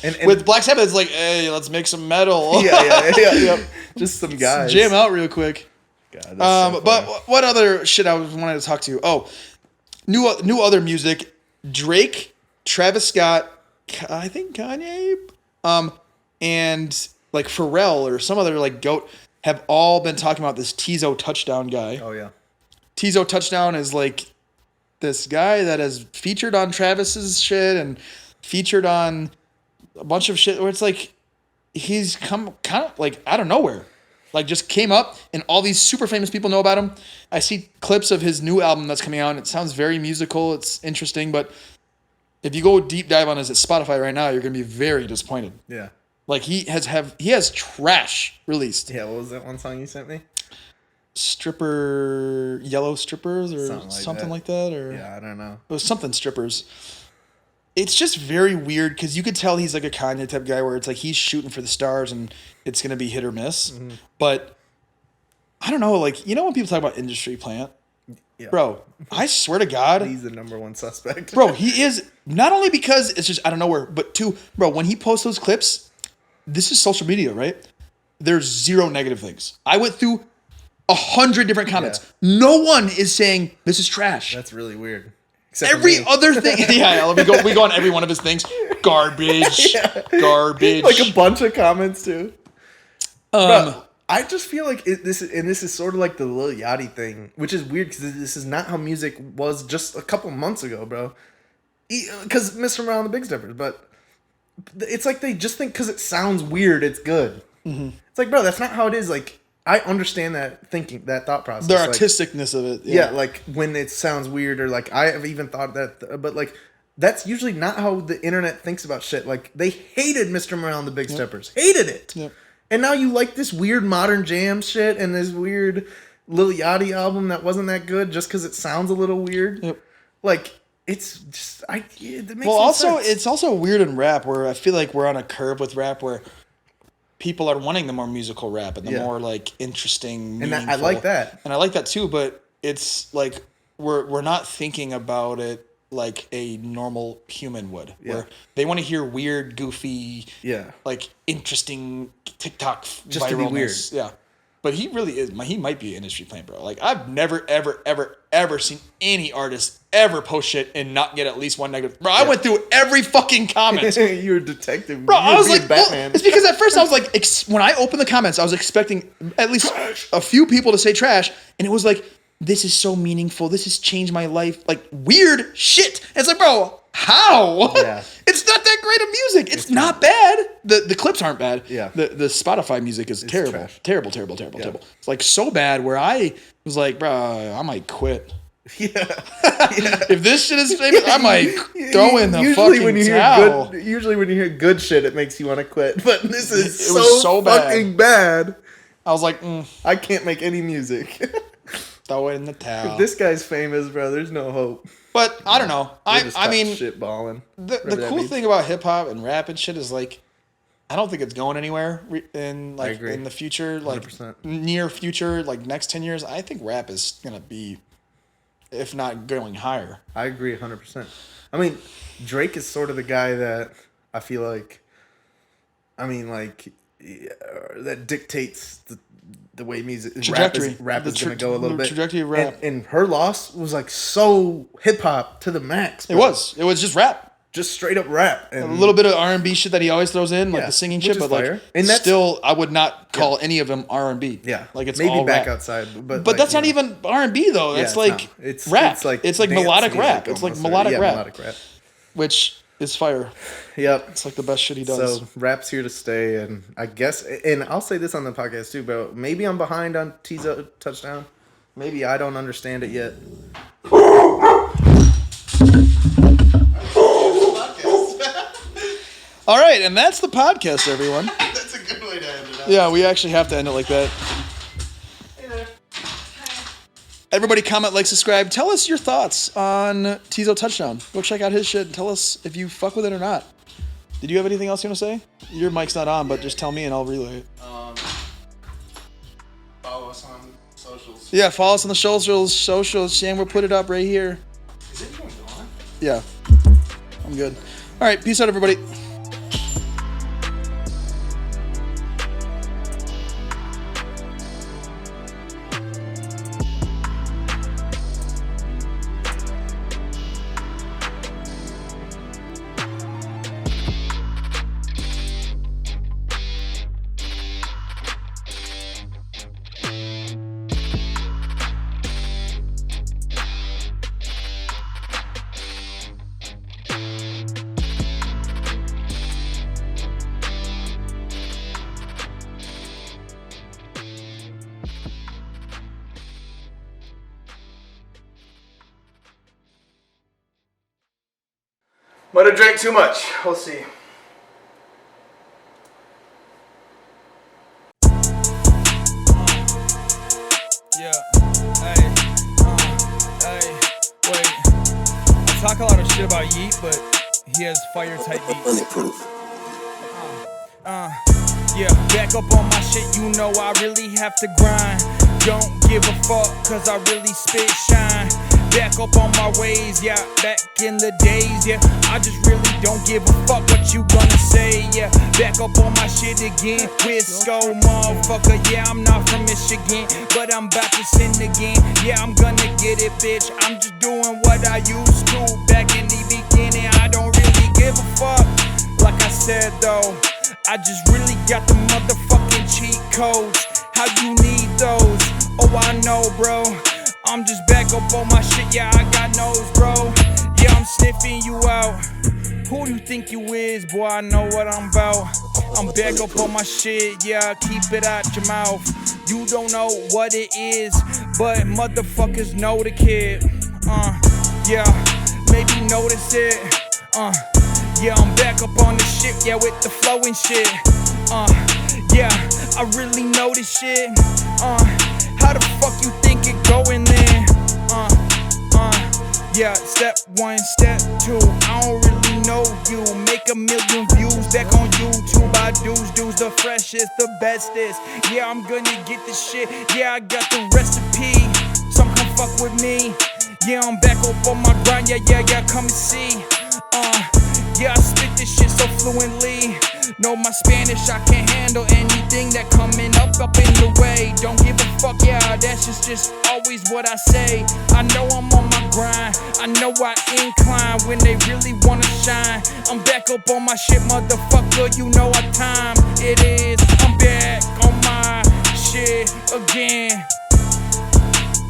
[SPEAKER 2] And
[SPEAKER 1] with Black Sabbath. It's like, hey, let's make some metal.
[SPEAKER 2] yeah. Just some guys.
[SPEAKER 1] Jam out real quick.
[SPEAKER 2] God, that's so
[SPEAKER 1] But
[SPEAKER 2] funny.
[SPEAKER 1] what other shit I wanted to talk to you? Oh, new other music. Drake, Travis Scott, I think Kanye, and like Pharrell or some other like goat have all been talking about this Tizo Touchdown guy.
[SPEAKER 2] Oh yeah.
[SPEAKER 1] Tizo Touchdown is like this guy that has featured on Travis's shit and featured on a bunch of shit where it's like he's come kind of like out of nowhere. Like just came up and all these super famous people know about him. I see clips of his new album that's coming out and it sounds very musical. It's interesting, but if you go deep dive on his Spotify right now, you're going to be very disappointed.
[SPEAKER 2] Yeah.
[SPEAKER 1] Like he has trash released.
[SPEAKER 2] Yeah. What was that one song you sent me?
[SPEAKER 1] stripper, yellow strippers or something like that. Or
[SPEAKER 2] yeah, I don't know.
[SPEAKER 1] It was something strippers. It's just very weird because you could tell he's like a Kanye type guy where it's like he's shooting for the stars and it's going to be hit or miss. Mm-hmm. But I don't know, like, you know when people talk about industry plant? Yeah. Bro, I swear to God.
[SPEAKER 2] He's the number one suspect.
[SPEAKER 1] Bro, he is, not only because it's just out of nowhere, but two, bro, when he posts those clips, this is social media, right? There's zero negative things. I went through 100 different comments. Yeah. No one is saying this is trash.
[SPEAKER 2] That's really weird.
[SPEAKER 1] Every other thing, yeah, we go on every one of his things. Garbage, garbage.
[SPEAKER 2] Like a bunch of comments too. Bro, I just feel like this is sort of like the Lil Yachty thing, which is weird because this is not how music was just a couple months ago, bro. Because Mr. Around the Big Steppers, but it's like they just think because it sounds weird, it's good. Mm-hmm. It's like, bro, that's not how it is. Like, I understand that thinking, that thought process.
[SPEAKER 1] The artisticness of it.
[SPEAKER 2] Yeah, like when it sounds weird or like I have even thought that, but like that's usually not how the internet thinks about shit. Like they hated Mr. Morale and the Big Steppers. Hated it. Yep. And now you like this weird modern jam shit and this weird Lil Yachty album that wasn't that good just because it sounds a little weird. Yep. Like it's just, it makes sense.
[SPEAKER 1] It's also weird in rap where I feel like we're on a curve with rap where people are wanting the more musical rap and the more like interesting, meaningful.
[SPEAKER 2] And I like that.
[SPEAKER 1] And I like that too, but it's like we're not thinking about it like a normal human would. Yeah. Where they want to hear weird, goofy, like interesting TikTok
[SPEAKER 2] just viralness. To be weird.
[SPEAKER 1] Yeah. But he really is. He might be an industry plant, bro. Like I've never, ever seen any artist ever post shit and not get at least one negative. Bro, I went through every fucking comment.
[SPEAKER 2] You're a detective.
[SPEAKER 1] Bro, I was like, Batman. Well, it's because at first I was like, when I opened the comments, I was expecting at least a few people to say trash, and it was like, this is so meaningful. This has changed my life. Like weird shit. And it's like, bro, how? Yeah. It's not that great of music. It's not bad. The clips aren't bad. Yeah. The Spotify music is terrible. Trash. Terrible. It's like so bad where I was like, bro, I might quit. Yeah. If this shit is famous, I might throw in the fucking towel.
[SPEAKER 2] Usually when you hear good shit, it makes you want to quit. But this is so fucking bad.
[SPEAKER 1] I was like,
[SPEAKER 2] I can't make any music.
[SPEAKER 1] Throw it in the towel.
[SPEAKER 2] If this guy's famous, bro, there's no hope.
[SPEAKER 1] But I don't know. I mean,
[SPEAKER 2] shitballing.
[SPEAKER 1] The cool thing about hip hop and rap and shit is like, I don't think it's going anywhere in the future, like 100%. Near future, like next 10 years. I think rap is gonna be, if not going higher.
[SPEAKER 2] I agree 100%. I mean, Drake is sort of the guy that I feel like, that dictates the way rap is going to go a little bit.
[SPEAKER 1] Trajectory of rap.
[SPEAKER 2] And her loss was like so hip hop to the max.
[SPEAKER 1] Bro. It was just rap.
[SPEAKER 2] Just straight up rap.
[SPEAKER 1] And a little bit of R&B shit that he always throws in, like the singing shit, but like and still I would not call any of them R&B.
[SPEAKER 2] Yeah.
[SPEAKER 1] Like it's
[SPEAKER 2] maybe
[SPEAKER 1] all
[SPEAKER 2] Back
[SPEAKER 1] rap.
[SPEAKER 2] Outside, but
[SPEAKER 1] like, that's not even R&B though. It's like rap. It's like melodic rap. It's like melodic rap. Which is fire.
[SPEAKER 2] Yep.
[SPEAKER 1] It's like the best shit he does.
[SPEAKER 2] So rap's here to stay, and I guess, and I'll say this on the podcast too, bro. Maybe I'm behind on Tizo touchdown. Maybe I don't understand it yet.
[SPEAKER 1] All right, and that's the podcast, everyone.
[SPEAKER 2] That's a good way to end it.
[SPEAKER 1] Yeah, we actually have to end it like that. Hey there. Everybody comment, like, subscribe. Tell us your thoughts on Tizo Touchdown. Go check out his shit and tell us if you fuck with it or not. Did you have anything else you want to say? Your mic's not on, but just tell me and I'll relay it.
[SPEAKER 2] Follow us on socials.
[SPEAKER 1] Yeah, follow us on the socials. Shane will put it up right here.
[SPEAKER 2] Is it even on?
[SPEAKER 1] Yeah. I'm good. All right, peace out, everybody.
[SPEAKER 2] Might have drank too much. We'll see.
[SPEAKER 1] Yeah. talk a lot of shit about Yeet, but he has fire type beats. Yeah, back up on my shit, you know I really have to grind. Don't give a fuck, cause I really spit shine. Back up on my ways, yeah, back in the days, yeah. I just really don't give a fuck what you gonna say, yeah. Back up on my shit again, Wisco, motherfucker, yeah. I'm not from Michigan, but I'm about to sin again. Yeah, I'm gonna get it, bitch. I'm just doing what I used to back in the beginning. I don't really give a fuck. Like I said though, I just really got the motherfucking cheat codes. How you need those? Oh, I know, bro. I'm just back up on my shit, yeah, I got nose, bro. Yeah, I'm sniffing you out. Who do you think you is, boy? I know what I'm about. I'm back up on my shit, yeah, keep it out your mouth. You don't know what it is, but motherfuckers know the kid. Yeah, maybe notice it. Yeah, I'm back up on the shit, yeah, with the flow and shit. Yeah, I really know this shit. How the fuck you think it going then? Yeah, step one, step two. I don't really know you. Make 1 million views back on YouTube. I dudes the freshest, the bestest. Yeah, I'm gonna get this shit. Yeah, I got the recipe. Some come fuck with me. Yeah, I'm back up on my grind. Yeah, come and see. Yeah, I spit this shit so fluently. Know my Spanish, I can handle anything that coming up in the way. Don't give a fuck, yeah, that's just always what I say. I know I'm on my grind, I know I incline when they really wanna shine. I'm back up on my shit, motherfucker, you know what time it is. I'm back on my shit again.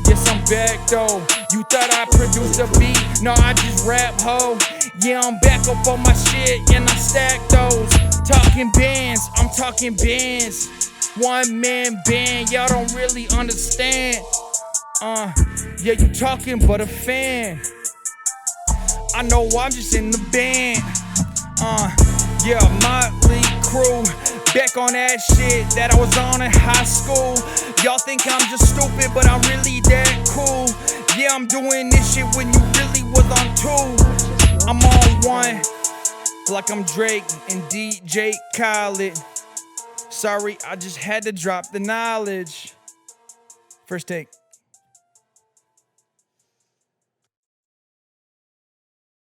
[SPEAKER 1] Yes, I'm back though. You thought I produced a beat? No, I just rap, ho. Yeah, I'm back up on my shit and I stack those. Talking bands, I'm talking bands. One man band, y'all don't really understand. Yeah, you talking but a fan. I know I'm just in the band. Yeah, Motley Crew, back on that shit that I was on in high school. Y'all think I'm just stupid, but I'm really that cool. Yeah, I'm doing this shit when you really was on two. I'm on one, like I'm Drake and DJ Khaled. Sorry, I just had to drop the knowledge. First take.